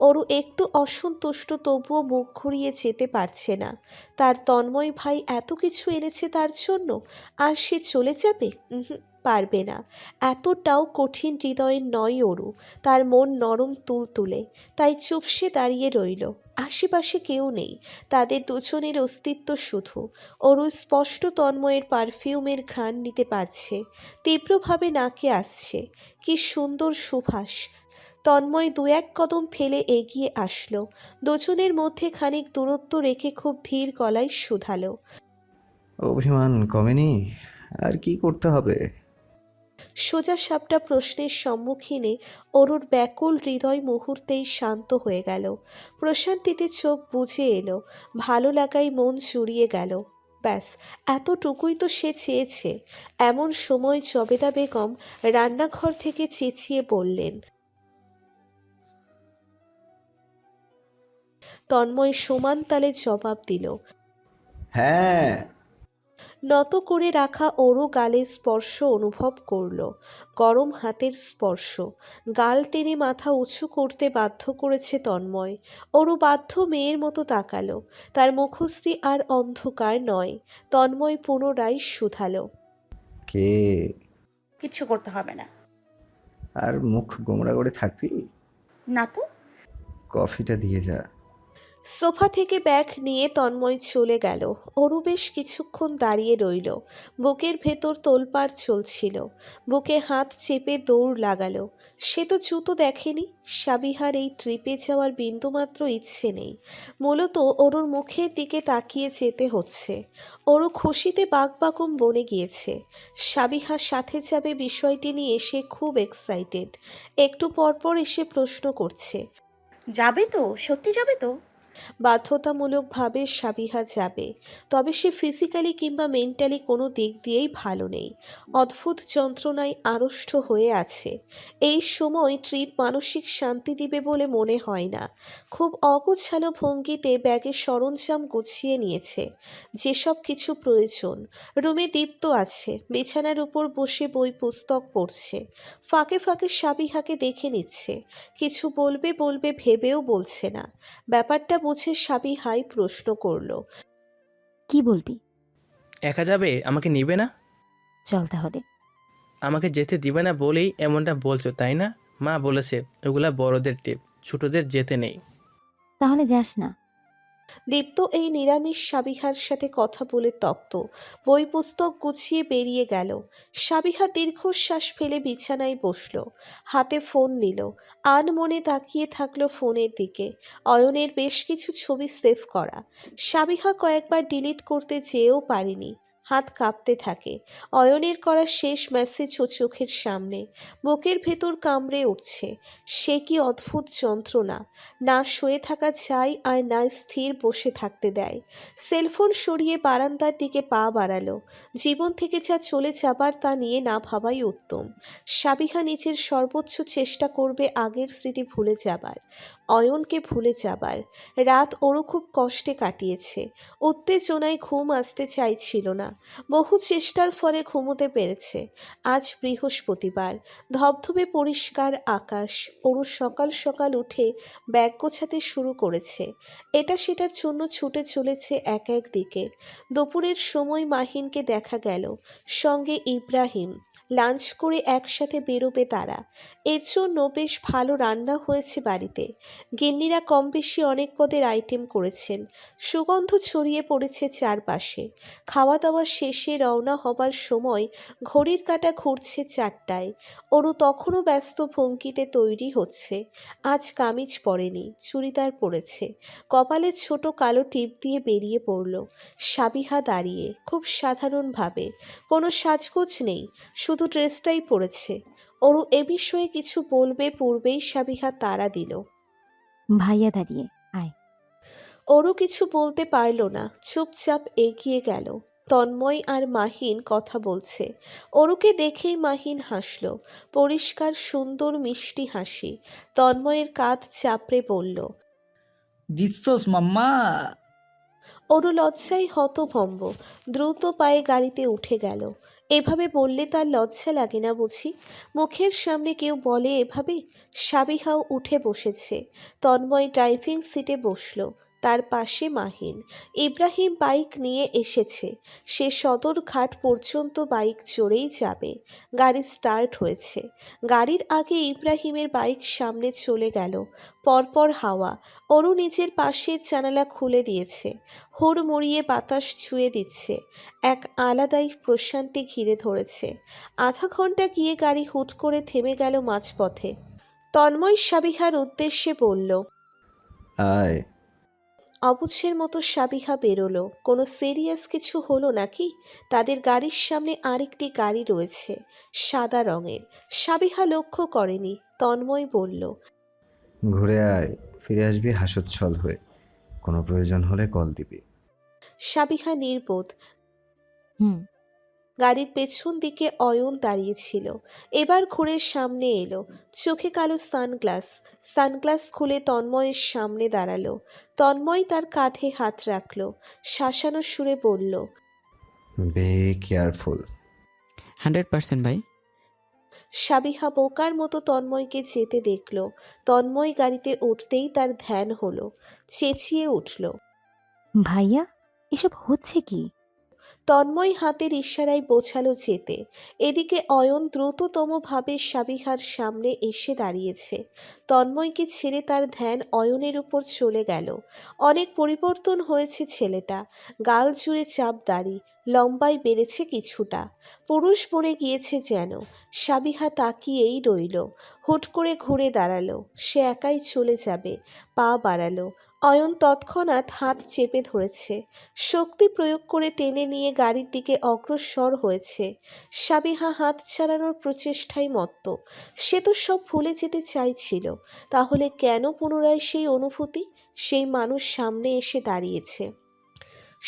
অরু একটু অসন্তুষ্ট, তবুও মুখ ঘুরিয়ে যেতে পারছে না। তার তন্ময় ভাই এত কিছু এনেছে তার জন্য, আর সে চলে যাবে? পারবে না। এতটাও কঠিন হৃদয়ের নয় অরু। তার মন নরম তুলতুলে। তাই চুপসে দাঁড়িয়ে রইল। আশেপাশে কেউ নেই। তাদের দুজনের অস্তিত্ব শুধু। অরু স্পষ্ট তন্ময়ের পারফিউমের ঘ্রাণ নিতে পারছে। তীব্রভাবে নাকে আসছে। কি সুন্দর সুবাস। তন্ময় দু এক কদম ফেলে এগিয়ে আসলো। দুজনের মধ্যে খানিক দূরত্ব রেখে খুব ধীর গলায় শুধালো, অভিমান কমেনি? আর কি করতে হবে? সোজা সাপটা প্রশ্নের সম্মুখীনে অরুর ব্যাকুল হৃদয় মুহূর্তেই শান্ত হয়ে গেল। প্রশান্তিতে চোখ বুজে এলো। ভালো লাগাই মন জুড়িয়ে গেল। ব্যাস, এতটুকুই তো সে চেয়েছে। এমন সময় জবেদা বেগম রান্নাঘর থেকে চেঁচিয়ে বললেন। তন্ময় সমান তালে জবাব দিল। হ্যাঁ। নত করে রাখা ওরও গালে স্পর্শ অনুভব করল। গরম হাতের স্পর্শ। গাল টেনে মাথা উঁচু করতে বাধ্য করেছে তন্ময়। ওরও বাধ্য মেয়ের মতো তাকালো। তার মুখশ্রী আর অন্ধকার নয়। তন্ময় পুনরায় শুধালো, কে? কিচ্ছু করতে হবে না। আর মুখ গোমড়া করে থাকবি? না তো। কফিটা দিয়ে যা। সোফা থেকে ব্যাগ নিয়ে তন্ময় চলে গেল। অরু বেশ কিছুক্ষণ দাঁড়িয়ে রইল। বুকের ভেতর তোলপাড় চলছিল। বুকে হাত চেপে দৌড় লাগালো। সে তো জুতো দেখেনি। সাবিহার এই ট্রিপে যাওয়ার বিন্দুমাত্র ইচ্ছে নেই। মূলত অরুর মুখের দিকে তাকিয়ে যেতে হচ্ছে। অরু খুশিতে বাকবাকম বনে গিয়েছে। সাবিহা সাথে যাবে বিষয়টি নিয়ে সে খুব এক্সাইটেড। একটু পরপর এসে প্রশ্ন করছে। যাবে তো? সত্যি যাবে তো? বাধ্যতামূলকভাবে সাবিহা যাবে। তবে সে ফিজিক্যালি কিংবা মেন্টালি কোনো দিক দিয়েই ভালো নেই। অদ্ভুত যন্ত্রণায় আড়ষ্ট হয়ে আছে। এই সময় ট্রিপ মানসিক শান্তি দিবে বলে মনে হয় না। খুব অগোছালো ভঙ্গিতে ব্যাগের সরঞ্জাম গুছিয়ে নিয়েছে। যেসব কিছু প্রয়োজন। রুমে দীপ্ত আছে। বিছানার উপর বসে বই পুস্তক পড়ছে। ফাঁকে ফাঁকে সাবিহাকে দেখে নিচ্ছে। কিছু বলবে বলবে ভেবেও বলছে না। ব্যাপারটা বুঝে সাবিহাই প্রশ্ন করল, কি বলবি? একা যাবে? আমাকে নিবে না? চল তাহলে। আমাকে যেতে দিবে না বলেই এমনটা বলছো, তাই না? মা বলেছে ওগুলা বড়দের টিপ, ছোটদের যেতে নেই। তাহলে যাস না। দীপ্ত এই নিরামিষ সাবিহার সাথে কথা বলে তক্ত। বই পুস্তক গুছিয়ে বেরিয়ে গেল। সাবিহা দীর্ঘশ্বাস ফেলে বিছানায় বসল। হাতে ফোন নিল। আনমনে তাকিয়ে থাকলো ফোনের দিকে। অয়নের বেশ কিছু ছবি সেভ করা। সাবিহা কয়েকবার ডিলিট করতে চেয়েও পারেনি। হাত কাঁপতে থাকে। অয়নের করা শেষ মেসেজ ও চোখের সামনে, বুকের ভেতর কামড়ে উঠছে। সে কি অদ্ভুত যন্ত্রণা! না শুয়ে থাকা যায় আর না স্থির বসে থাকতে দেয়। সেলফোন সরিয়ে বারান্দার দিকে পা বাড়ালো। জীবন থেকে যা চলে যাবার তা নিয়ে না ভাবাই উত্তম। সাবিহা নিজের সর্বোচ্চ চেষ্টা করবে আগের স্মৃতি ভুলে যাবার, অয়নকে ভুলে যাবার। রাত ওরও খুব কষ্টে কাটিয়েছে। উত্তেজনায় ঘুম আসতে চাইছিল না। বহু চেষ্টার ফলে ঘুমোতে পেরেছে। আজ বৃহস্পতিবার, ধবধবে পরিষ্কার আকাশ। ওরু সকাল সকাল উঠে ব্যাগ গোছাতে শুরু করেছে। এটা সেটার জন্য ছুটে চলেছে এক এক দিকে। দুপুরের সময় মাহিনকে দেখা গেল, সঙ্গে ইব্রাহিম। লাঞ্চ করে একসাথে বেরোবে তারা। এর জন্য বেশ ভালো রান্না হয়েছে বাড়িতে। গিন্নিরা কম বেশি অনেক পদের আইটেম করেছেন। সুগন্ধ ছড়িয়ে পড়েছে চারপাশে। খাওয়া দাওয়া শেষে রওনা হবার সময় ঘড়ির কাঁটা ঘুরছে 4টায়। ওরু তখনও ব্যস্ত ভঙ্গিতে তৈরি হচ্ছে। আজ কামিজ পরেনি, চুড়িদার পরেছে। কপালে ছোট কালো টিপ দিয়ে বেরিয়ে পড়ল। সাবিহা দাঁড়িয়ে, খুব সাধারণভাবে, কোনো সাজগোজ নেই, শুধু ড্রেসটাই পরেছে। ওরু এ বিষয়ে কিছু বলবে পূর্বেই সাবিহা তাড়া দিল। ভাইয়া দাঁড়িয়ে, আয়। ওরও কিছু বলতে পারল না, চুপচাপ এগিয়ে গেল। তন্ময় আর মাহিন কথা বলছে। ওরুকে দেখেই মাহিন হাসল, পরিষ্কার সুন্দর মিষ্টি হাসি। তন্ময়ের কাঁধ চাপড়ে বলল। জিতছোস মাম্মা। ওরু লজ্জায় হতভম্ব, দ্রুত পায়ে গাড়িতে উঠে গেল। এভাবে বললে তার লজ্জা লাগে না বুঝি? মুখের সামনে কেউ বলে এভাবে? সাবিহাও উঠে বসেছে। তন্ময় ড্রাইভিং সিটে বসলো, তার পাশে মাহিন। ইব্রাহিম বাইক নিয়ে এসেছে। সে সদর ঘাট পর্যন্ত বাইক চড়েই যাবে। গাড়ি স্টার্ট হয়েছে। গাড়ির আগে ইব্রাহিমের বাইক সামনে চলে গেল। পরপর হাওয়া। ওরু নিজের পাশের জানালা খুলে দিয়েছে। হুড়মুড়িয়ে বাতাস ছুঁয়ে দিচ্ছে। এক আলাদাই প্রশান্তি ঘিরে ধরেছে। আধা ঘন্টা গিয়ে গাড়ি হুট করে থেমে গেল মাঝপথে। তন্ময় সাবিহার উদ্দেশ্যে বলল। আয়। অবুঝের মতো সাবিহা বেরোলো। কোনো সিরিয়াস কিছু হলো নাকি? তাদের গাড়ির সামনে আরেকটি গাড়ি রয়েছে, সাদা রঙের। সাবিহা লক্ষ্য করেনি। তন্ময় বলল। ঘুরে আয়, ফিরে আসবি হাসোচ্ছল হয়ে। কোনো প্রয়োজন হলে কল দিবি। সাবিহা নির্বোধ। হুম। গাড়ির পেছন দিকে অয়ন দাঁড়িয়েছিল। এবার ঘুরে সামনে এলো। চোখে কালো সানগ্লাস। সানগ্লাস খুলে তন্ময়ের সামনে দাঁড়ালো। তন্ময় তার কাঁধে হাত রাখলো, শাসানো সুরে বলল। Be careful. 100% ভাই। সাবিহা বোকার মতো তন্ময়কে যেতে দেখল। তন্ময় গাড়িতে উঠতেই তার ধ্যান হলো, চেঁচিয়ে উঠল। ভাইয়া, এসব হচ্ছে কি? তন্ময় হাতের ইশারায় বোঝালো যেতে। এদিকে অয়ন দ্রুততমভাবে সাবিহার সামনে এসে দাঁড়িয়েছে। তন্ময়কে ছেড়ে তার ধ্যান অয়নের উপর চলে গেল। অনেক পরিবর্তন হয়েছে ছেলেটা। গাল জুড়ে চাপ দাড়ি, লম্বায় বেড়েছে কিছুটা। পুরুষ বনে গিয়েছে যেন। সাবিহা তাকিয়েই রইল। হুট করে ঘুরে দাঁড়ালো। সে একাই চলে যাবে। পা বাড়ালো। অয়ন তৎক্ষণাৎ হাত চেপে ধরেছে। শক্তি প্রয়োগ করে টেনে নিয়ে গাড়ির দিকে অগ্রসর হয়েছে। সাবিহা হাত ছাড়ানোর প্রচেষ্টায় মত্ত। সে তো সব ভুলে যেতে চাইছিল। তাহলে কেন পুনরায় সেই অনুভূতি? সেই মানুষ সামনে এসে দাঁড়িয়েছে।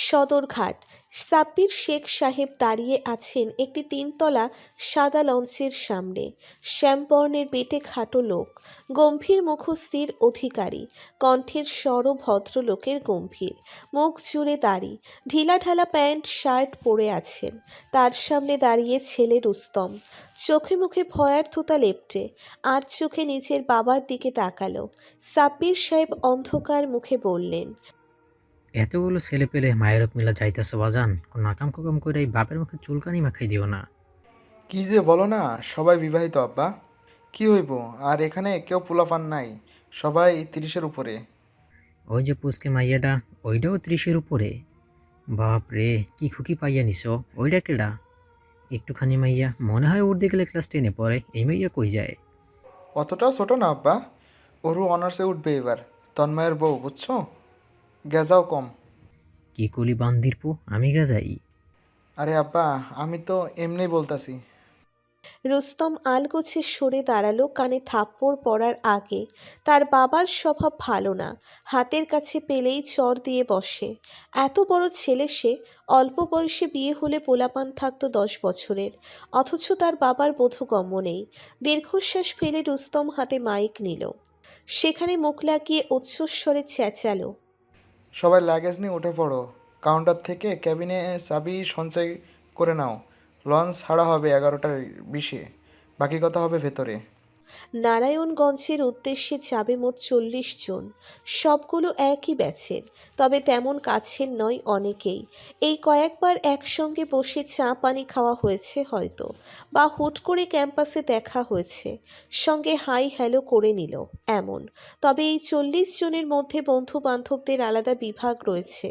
সদরঘাট। সাব্বির শেখ সাহেব দাঁড়িয়ে আছেন একটি 3তলা সাদা লঞ্চের সামনে। শ্যামবর্ণের বেটে খাটো লোক, গম্ভীর মুখশ্রীর অধিকারী। কণ্ঠের স্বরও ভদ্রলোকের গম্ভীর। মুখ জুড়ে দাড়ি, ঢিলাঢালা প্যান্ট শার্ট পরে আছেন। তার সামনে দাঁড়িয়ে ছেলে রুস্তম। চোখে মুখে ভয়ার্থতা লেপ্টে। আর চোখে নিজের বাবার দিকে তাকালো। সাব্বির সাহেব অন্ধকার মুখে বললেন। এতগুলো ছেলে পেলে মায়েরক মিলা যাইতেছে বাজান, কোন নাকাম কুকাম করে এই বাপের মুখে চুলকানি মাখাই দিও না। কি যে বলো না, সবাই বিবাহিত আব্বা। কি হইব, আর এখানে কেউ পোলাপান নাই, সবাই 30-এর উপরে। ওই যে পুচকে মাইয়াটা, ওইটাও 30-এর উপরে। বাপ রে, কি খুকি পাইয়া নিছ, ওইটা কেডা? একটুখানি মাইয়া, মনে হয় ওর দিকে ক্লাস 10-এ পড়ে। এই মাইয়া কই যায়? অতটাও ছোট না আব্বা, ওরও অনার্সে উঠবে এবার। তন্ময়ের বউ, বুঝছো, গেজাও কম। কি কলি বান্দির পো, আমি গা যাই। আরে আব্বা, আমি তো এমনি বলতাছি। রুস্তম আলগোছে সরে দাঁড়ালো কানে থাপ্পড় পড়ার আগে। তার বাবার স্বভাব ভালো না, হাতের কাছে পেলেই চর দিয়ে বসে। এত বড় ছেলে সে, অল্প বয়সে বিয়ে হলে পোলাপান থাকতো 10 বছরের, অথচ তার বাবার বোধগম্য নেই। দীর্ঘশ্বাস ফেলে রুস্তম হাতে মাইক নিল, সেখানে মুখ লাগিয়ে উচ্চস্বরে চেঁচালো, সবাই লাগেজ নিয়ে উঠে পড়ো। কাউন্টার থেকে ক্যাবিনে চাবি সঞ্চয় করে নাও। লঞ্চ ছাড়া হবে 11টা 20-এ, বাকি কথা হবে ভেতরে। নারায়ণগঞ্জের উদ্দেশ্যে যাবে মোট 40 জন, সবগুলো একই ব্যাচের, তবে তেমন কাছের নয় অনেকেই। এই কয়েকবার একসঙ্গে বসে চা পানি খাওয়া হয়েছে হয়তো, বা হুট করে ক্যাম্পাসে দেখা হয়েছে, সঙ্গে হাই হ্যালো করে নিল এমন। তবে এই 40 জনের মধ্যে বন্ধু বান্ধবদের আলাদা বিভাগ রয়েছে,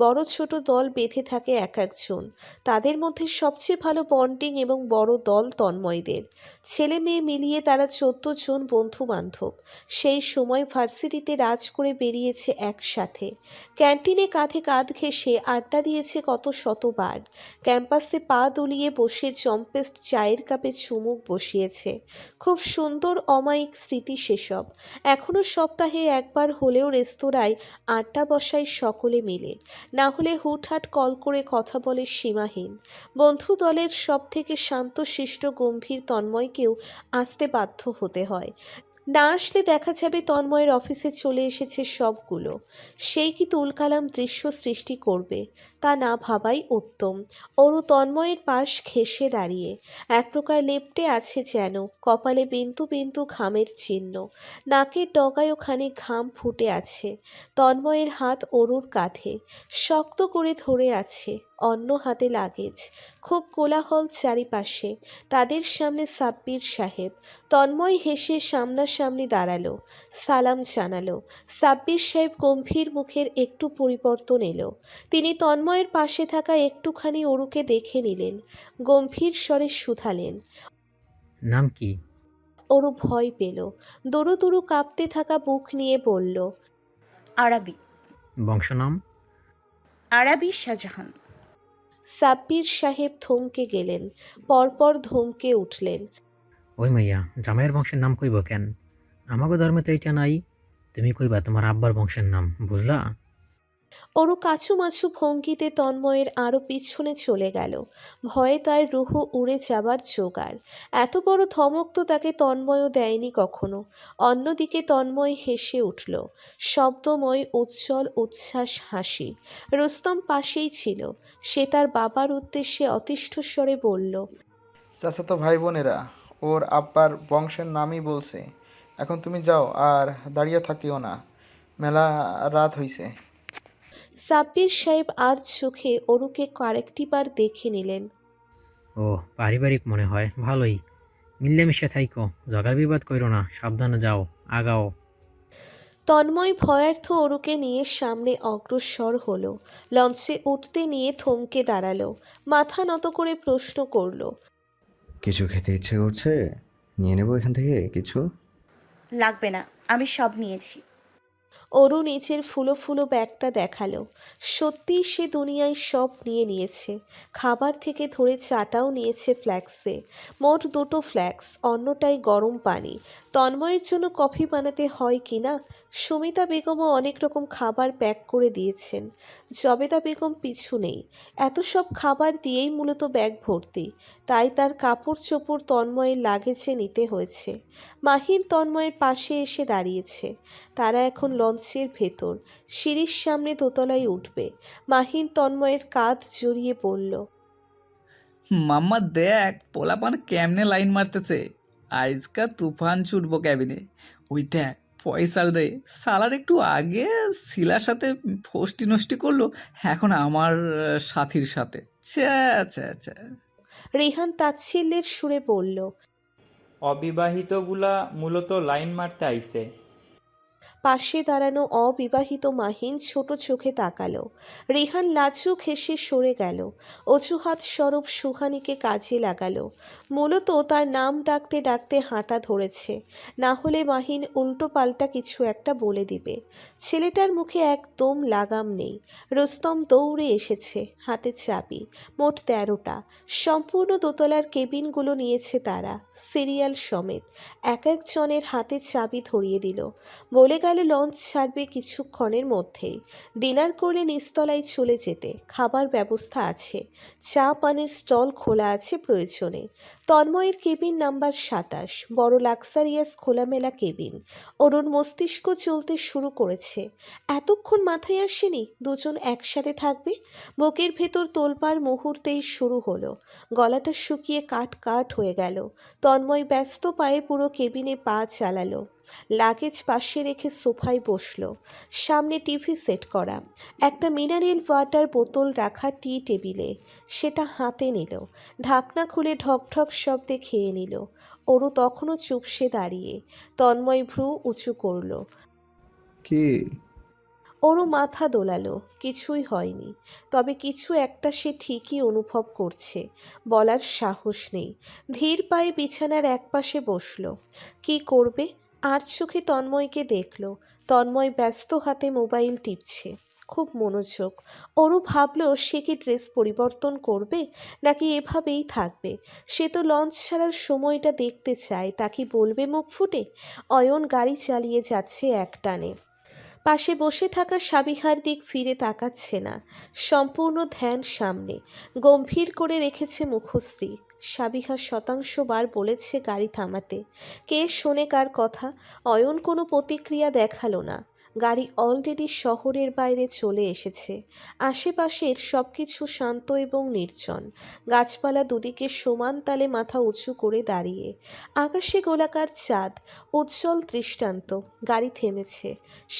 বড় ছোট দল বেঁধে থাকে এক একজন। তাদের মধ্যে সবচেয়ে ভালো বন্ডিং এবং বড় দল তন্ময়দের। ছেলে মেয়ে মিলিয়ে তারা 14 জন বন্ধু বান্ধব। সেই সময় ভার্সিটিতে রাজ করে বেরিয়েছে একসাথে, ক্যান্টিনে কাঁধে কাঁধ ঘেঁষে আড্ডা দিয়েছে কত শতবার, ক্যাম্পাসে পা দুলিয়ে বসে জম্পেস্ট চায়ের কাপে চুমুক বসিয়েছে। খুব সুন্দর অমায়িক স্মৃতি সেসব। এখনও সপ্তাহে একবার হলেও রেস্তোরাঁয় আড্ডা বসায় সকলে মিলে, না হলে হুটহাট কল করে কথা বলে সীমাহীন। বন্ধু দলের সব থেকে শান্তশিষ্ট গম্ভীর তন্ময়কেও আসতে বাধ্য হতে হয়, না আসলে দেখা যাবে তন্ময়ের অফিসে চলে এসেছে সবগুলো। সেই কি তুলকালাম দৃশ্য সৃষ্টি করবে, তা না ভাবাই উত্তম। ওরও তন্ময়ের পাশ ঘেঁষে দাঁড়িয়ে এক প্রকার লেপ্টে আছে যেন, কপালে বিন্দু বিন্দু ঘামের চিহ্ন, নাকের ডগায় খানিক ঘাম ফুটে আছে। তন্ময়ের হাত অরুর কাঁধে শক্ত করে ধরে আছে, অন্য হাতে লাগেজ। খুব কোলাহল চারিপাশে। তাদের সামনে সাব্বির সাহেব। তন্ময় হেসে সামনাসামনি দাঁড়ালো, সালাম জানালো। সাব্বির সাহেব গম্ভীর মুখের একটু পরিবর্তন এলো। তিনি তন্ময়ের পাশে থাকা একটুখানি অরুকে দেখে নিলেন, গম্ভীর স্বরে শুধালেন। নাম কি? অরু ভয় পেল, দরু দরু কাঁপতে থাকা বুক নিয়ে বলল, আরাবি। বংশনাম? আরাবি শাহজাহান। সাব্বির সাহেব থমকে গেলেন, পরপর ধমকে উঠলেন। ওই মাইয়া, জামাইয়ের বংশের নাম কইব কেন? আমাগো ধর্মে তো এইটা নাই। তুমি কইবা তোমার আব্বার বংশের নাম, বুঝলা? অরু কাছুমাছু ভঙ্গিতে তন্ময়ের আরও পিছনে চলে গেল, ভয়ে তার রুহু উড়ে যাবার জোগাড়। এত বড় ধমক তো তাকে তন্ময়ও দেয়নি কখনো। অন্যদিকে তন্ময় হেসে উঠল, শব্দময় উজ্জ্বল উচ্ছ্বাস হাসি। রুস্তম পাশেই ছিল, সে তার বাবার উদ্দেশ্যে অতিষ্ঠ স্বরে বলল, চাচাতো ভাই বোনেরা, ওর আব্বার বংশের নামই বলছে। এখন তুমি যাও, আর দাঁড়িয়ে থাকিও না, মেলা রাত হইছে। সাব্বির সাহেব আর চোখে অরুকে কয়েকটিবার দেখে নিলেন। ও, পারিবারিক মনে হয়, ভালোই। মিল্লামিশা থাইকো, জগার বিবাদ কইরো না, সাবধানে যাও, আগাও। তন্ময় ভয়ার্থ অরুকে নিয়ে সামনে অগ্রসর হলো, লঞ্চে উঠতে নিয়ে থমকে দাঁড়ালো, মাথা নত করে প্রশ্ন করল, কিছু খেতে ইচ্ছে করছে? নিয়ে নেবো এখান থেকে কিছু? লাগবে না, আমি সব নিয়েছি। অরু নিচের ফুলো ফুলো ব্যাগটা দেখালো। সত্যিই সে দুনিয়ায় সব নিয়ে নিয়েছে, খাবার থেকে ধরে চাটাও নিয়েছে ফ্ল্যাক্সে, মোট 2টো ফ্ল্যাক্স, অন্যটাই গরম পানি। তন্ময়ের জন্য কফি বানাতে হয় কি না। সুমিতা বেগমও অনেক রকম খাবার প্যাক করে দিয়েছেন, জবেদা বেগম পিছু নেই। এত সব খাবার দিয়েই মূলত ব্যাগ ভর্তি, তাই তার কাপড় চোপড় তন্ময়ের লাগেজে নিতে হয়েছে। মাহিন তন্ময়ের পাশে এসে দাঁড়িয়েছে। তারা এখন লঞ্চের ভেতর, সিঁড়ির সামনে দোতলায় উঠবে। মাহিন তন্ময়ের কাঁধ জড়িয়ে বলল, মাম্মা দেখ পোলাপান কেমনে লাইন মারতেছে। আজকা তুফান ছুটবো ক্যাবিনে। ওই দেখ ফয়সাল রে, সালার একটু আগে শিলার সাথে ফষ্টি নষ্টি করলো, এখন আমার সাথীর সাথে। ছ্যা ছ্যা ছ্যা। রিহান তাচ্ছিল্যের সুরে বলল। অবিবাহিতগুলা মূলত লাইন মারতে আইছে। পাশে দাঁড়ানো অবিবাহিত মাহিন ছোট চোখে তাকালো। রিহান লাজুক হেসে সরে গেল। অজুহাত স্বরূপ সুহানিকে কাজে লাগালো। মূলত তার নাম ডাকতে ডাকতে হাঁটা ধরেছে, না হলে মাহিন উল্টো পাল্টা কিছু একটা বলে দিবে। ছেলেটার মুখে একদম লাগাম নেই। রুস্তম দৌড়ে এসেছে, হাতে চাবি, মোট 13টা। সম্পূর্ণ দোতলার কেবিনগুলো নিয়েছে তারা, সিরিয়াল সমেত। এক একজনের হাতে চাবি ধরিয়ে দিল। বলে গেল লঞ্চ ছাড়বে কিছুক্ষণের মধ্যেই। ডিনার করলে নিচতলায় চলে যেতে, খাবার ব্যবস্থা আছে, চা পানির স্টল খোলা আছে প্রয়োজনে। তন্ময়ের কেবিন নাম্বার 27, বড় লাক্সারিয়াস খোলামেলা কেবিন। অরুণ মস্তিষ্ক চলতে শুরু করেছে। এতক্ষণ মাথায় আসেনি দুজন একসাথে থাকবে। বুকের ভেতর তোলপাড় মুহূর্তেই শুরু হলো। গলাটা শুকিয়ে কাট কাট হয়ে গেল। তন্ময় ব্যস্ত পায়ে পুরো কেবিনে পা চালালো। লাগেজ পাশে রেখে সোফায় বসলো। সামনে টিভি সেট করা, একটা মিনারেল ওয়াটার বোতল রাখা টি টেবিলে। সেটা হাতে নিল, ঢাকনা খুলে ঢকঢক শব্দে খেয়ে নিল। ওরও তখনও চুপসে দাঁড়িয়ে। তন্ময় ভ্রু উঁচু করল। কি? ওরও মাথা দোলালো। কিছুই হয়নি, তবে কিছু একটা সে ঠিকই অনুভব করছে। বলার সাহস নেই। ধীর পায়ে বিছানার একপাশে বসল। কি করবে? আর চোখে তন্ময়কে দেখল। তন্ময় ব্যস্ত হাতে মোবাইল টিপছে, খুব মনোযোগ। ওরও ভাবল সে কি ড্রেস পরিবর্তন করবে, নাকি এভাবেই থাকবে। সে তো লঞ্চ ছাড়ার সময়টা দেখতে চায়, তা কি বলবে মুখ ফুটে? অয়ন গাড়ি চালিয়ে যাচ্ছে একটানে। পাশে বসে থাকা সাবিহার দিক ফিরে তাকাচ্ছে না, সম্পূর্ণ ধ্যান সামনে। গম্ভীর করে রেখেছে মুখশ্রী। সাবিহা শতাংশবার বলেছে গাড়ি থামাতে। কে শোনে কার কথা? অয়ন কোনো প্রতিক্রিয়া দেখালো না। গাড়ি অলরেডি শহরের বাইরে চলে এসেছে। আশেপাশের সব কিছু শান্ত এবং নির্জন। গাছপালা দুদিকে সমান তালে মাথা উঁচু করে দাঁড়িয়ে। আকাশে গোলাকার চাঁদ, উজ্জ্বল দৃষ্টান্ত। গাড়ি থেমেছে।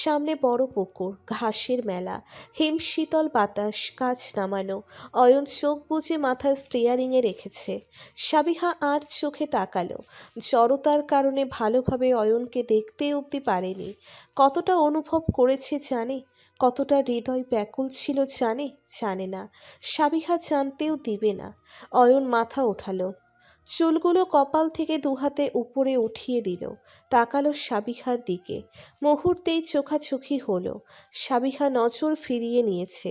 সামনে বড় পুকুর, ঘাসের মেলা, হিমশীতল বাতাস, কাজ নামানো। অয়ন চোখ বুজে মাথা স্টিয়ারিংয়ে রেখেছে। সাবিহা আর চোখে তাকালো। জড়তার কারণে ভালোভাবে অয়নকে দেখতে অবধি পারেনি। কতটা অনুভব করেছে জানে, কতটা হৃদয় ব্যাকুল ছিল জানে, জানে না। সাবিহা জানতেও দিবে না। অয়ন মাথা ওঠালো, চুলগুলো কপাল থেকে দুহাতে উপরে উঠিয়ে দিল। তাকালো সাবিহার দিকে। মুহূর্তেই চোখাচোখি হলো। সাবিহা নজর ফিরিয়ে নিয়েছে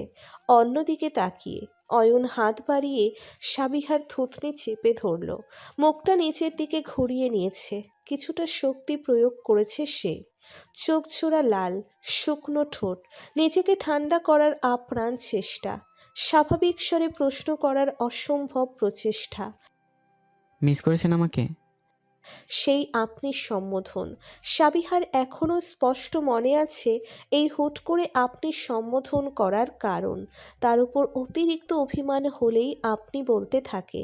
অন্যদিকে তাকিয়ে। অয়ন হাত বাড়িয়ে সাবিহার থুতনি চেপে ধরল। মুখটা নিচের দিকে ঘুরিয়ে নিয়েছে। কিছুটা শক্তি প্রয়োগ করেছে সে। চোখ জোড়া লাল, শুকনো ঠোঁট। নিজেকে ঠান্ডা করার আপ্রাণ চেষ্টা। স্বাভাবিক স্বরে প্রশ্ন করার অসম্ভব প্রচেষ্টা। মিস করেছেন আমাকে? সেই আপনি সম্বোধন। সাবিহার এখনও স্পষ্ট মনে আছে এই হুট করে আপনি সম্বোধন করার কারণ। তার উপর অতিরিক্ত অভিমান হলেই আপনি বলতে থাকে,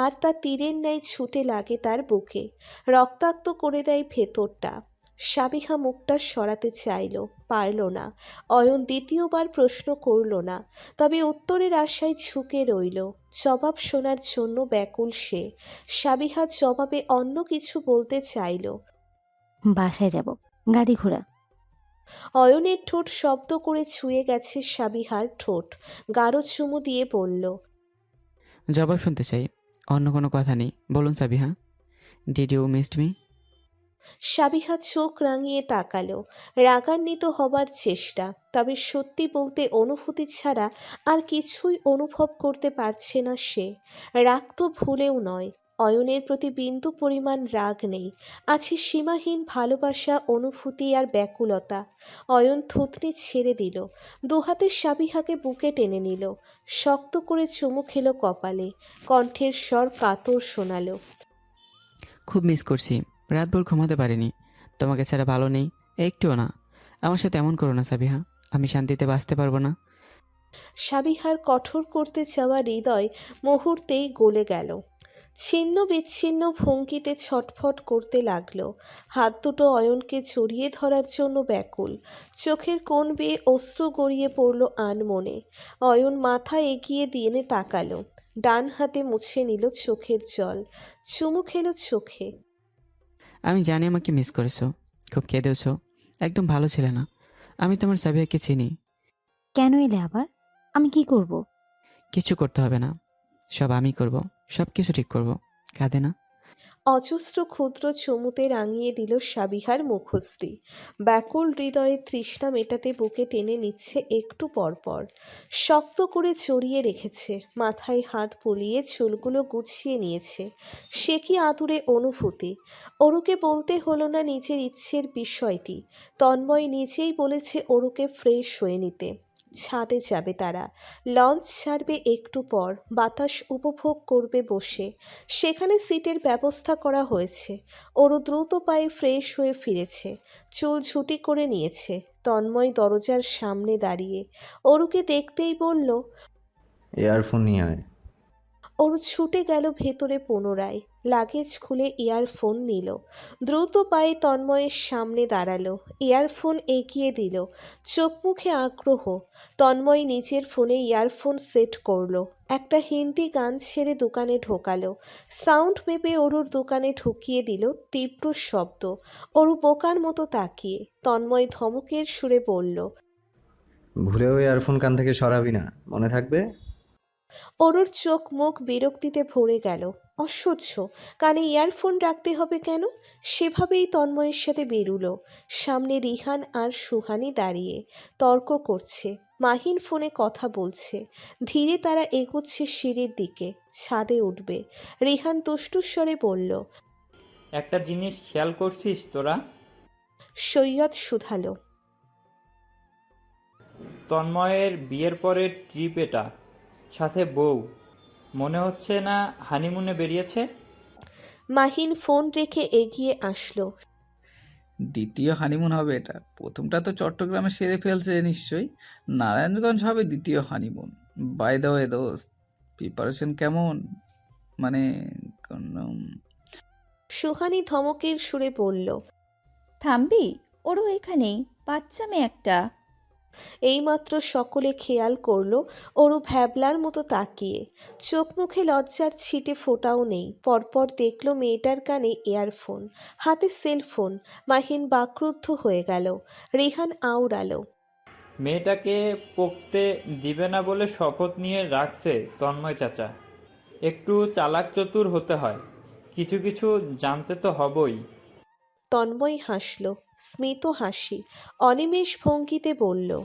আর তা তীরের ন্যায় ছুটে লাগে তার বুকে, রক্তাক্ত করে দেয় ভেতরটা। সাবিহা মুখটা সরাতে চাইল, পারল না। অয়ন দ্বিতীয়বার প্রশ্ন করল না, তবে উত্তরের আশায় ঝুঁকে রইল। জবাব শোনার জন্য ব্যাকুল সে। সাবিহা জবাবে অন্য কিছু বলতে চাইল। বাসায় যাব, গাড়ি ঘোড়া। অয়নের ঠোঁট শব্দ করে ছুঁয়ে গেছে সাবিহার ঠোঁট। গাঢ় চুমু দিয়ে বলল, জবাব শুনতে চাই, অন্য কোনো কথা নেই। বলুন Sabiha, did you missed me? Sabiha চোখ রাঙিয়ে তাকালো, রাগান্বিত হবার চেষ্টা। তবে সত্যি বলতে অনুভূতি ছাড়া আর কিছুই অনুভব করতে পারছে না সে। রাগ তো ভুলেও নয়। অয়নের প্রতি বিন্দু পরিমাণ রাগ নেই, আছে সীমাহীন ভালোবাসা, অনুভূতি আর ব্যাকুলতা। অয়ন থুতনি ছেড়ে দিল, দুহাতে সাবিহাকে বুকে টেনে নিল, শক্ত করে চুমু খেলো কপালে। কণ্ঠের স্বর কাতর শোনালো, খুব মিস করছি, রাতভর ঘুমাতে পারিনি। তোমাকে ছাড়া ভালো নেই, একটুও না। আমার সাথে এমন করো না সাবিহা, আমি শান্তিতে বাঁচতে পারবো না। সাবিহার কঠোর করতে চাওয়া হৃদয় মুহূর্তেই গলে গেল। ছিন্ন বিচ্ছিন্ন ভঙ্গিতে ছটফট করতে লাগলো। হাত দুটো অয়নকে জড়িয়ে ধরার জন্য ব্যাকুল। চোখের কোণ বেয়ে অশ্রু গড়িয়ে পড়ল আনমনে। অয়ন মাথা এগিয়ে দিয়ে তাকালো, ডান হাতে মুছে নিল চোখের জল, চুমু খেলো চোখে। আমি জানি আমাকে মিস করেছো, খুব কেঁদেছো, একদম ভালো ছেলে না। আমি তোমার সাবিয়াকে চিনি। কেন এলে আবার? আমি কি করব? কিছু করতে হবে না, সব আমি করব, সব কিছু ঠিক করব। কাঁদে না। অজস্র ক্ষুদ্র চুমুতে রাঙিয়ে দিল সাবিহার মুখশ্রী। ব্যাকুল হৃদয়ের তৃষ্ণা মেটাতে বুকে টেনে নিচ্ছে একটু পরপর। শক্ত করে জড়িয়ে রেখেছে, মাথায় হাত বুলিয়ে চুলগুলো গুছিয়ে নিয়েছে। সে কি আদুরে অনুভূতি! অরুকে বলতে হলো না নিজের ইচ্ছের বিষয়টি। তন্ময় নিজেই বলেছে অরুকে ফ্রেশ হয়ে নিতে। ছাদে যাবে তারা। লঞ্চ ছাড়বে একটু পর, বাতাস উপভোগ করবে বসে। সেখানে সিটের ব্যবস্থা করা হয়েছে। অরু দ্রুত পায়ে ফ্রেশ হয়ে ফিরেছে, চুল ঝুটি করে নিয়েছে। তন্ময় দরজার সামনে দাঁড়িয়ে অরুকে দেখতেই বলল, ইয়ারফোন নিয়ে আয়। অরু ছুটে গেল ভেতরে পুনরায়, লাগেজ খুলে ইয়ারফোন নিল। দ্রুত পায়ে তন্ময়ের সামনে দাঁড়ালো, ইয়ারফোন এগিয়ে দিল। চোখ মুখে আগ্রহ। তন্ময় নিজের ফোনে ইয়ারফোন সেট করলো। একটা হিন্দি গান ছেড়ে দোকানে ঢোকালো। সাউন্ড মেপে অরুর দোকানে ঢুকিয়ে দিল তীব্র শব্দ। অরু বোকার মতো তাকিয়ে। তন্ময় ধমকের সুরে বলল, ভুলেও ইয়ারফোন কান থেকে সরাবি না, মনে থাকবে? অরুর চোখ মুখ বিরক্তিতে ভরে গেল। অসহ্য! কানে ইয়ারফোন রাখতে হবে কেন? সেভাবেই তন্ময়ের সাথে বেরুলো। সামনে রিহান আর সুহানি দাঁড়িয়ে তর্ক করছে। মাহিন ফোনে কথা বলছে। ধীরে তারা এগোচ্ছে সিঁড়ির দিকে, ছাদে উঠবে। রিহান তুষ্টুর স্বরে বলল, একটা জিনিস খেয়াল করছিস তোরা? সৈয়দ শুধালো, তন্ময়ের বিয়ের পরের ট্রিপ এটা, সাথে বউ। মনে হচ্ছে না হানিমুনে বেরিয়েছে? মাহিন ফোন রেখে এগিয়ে আসলো। দ্বিতীয় হানিমুন হবে এটা। প্রথমটা তো চট্টগ্রামে সেরে ফেলছে নিশ্চয়ই। নারায়ণগঞ্জ হবে দ্বিতীয় হানিমুন। বাই দ্য ওয়ে দোস্ত, প্রিপারেশন কেমন? মানে কোন- সুহানি ধমকের সুরে বলল, থামবি? ওরও এখানেই, বাচ্চা মেয়ে একটা। এইমাত্র সকলে খেয়াল করলো অরু ভ্যাবলার মতো তাকিয়ে। চোখ মুখে লজ্জার ছিটে ফোঁটাও নেই। পরপর দেখলো মেয়েটার কানে ইয়ারফোন, হাতে সেলফোন। মাহিন বাকরুদ্ধ হয়ে গেল। রিহান আওড়ালো, মেয়েটাকে পকতে দিবে না বলে শপথ নিয়ে রাখছে তন্ময় চাচা। একটু চালাক চতুর হতে হয়, কিছু কিছু জানতে তো হবই। তন্ময় হাসল, স্মিত হাসি। অনিমেষ ভঙ্গিতে বলল,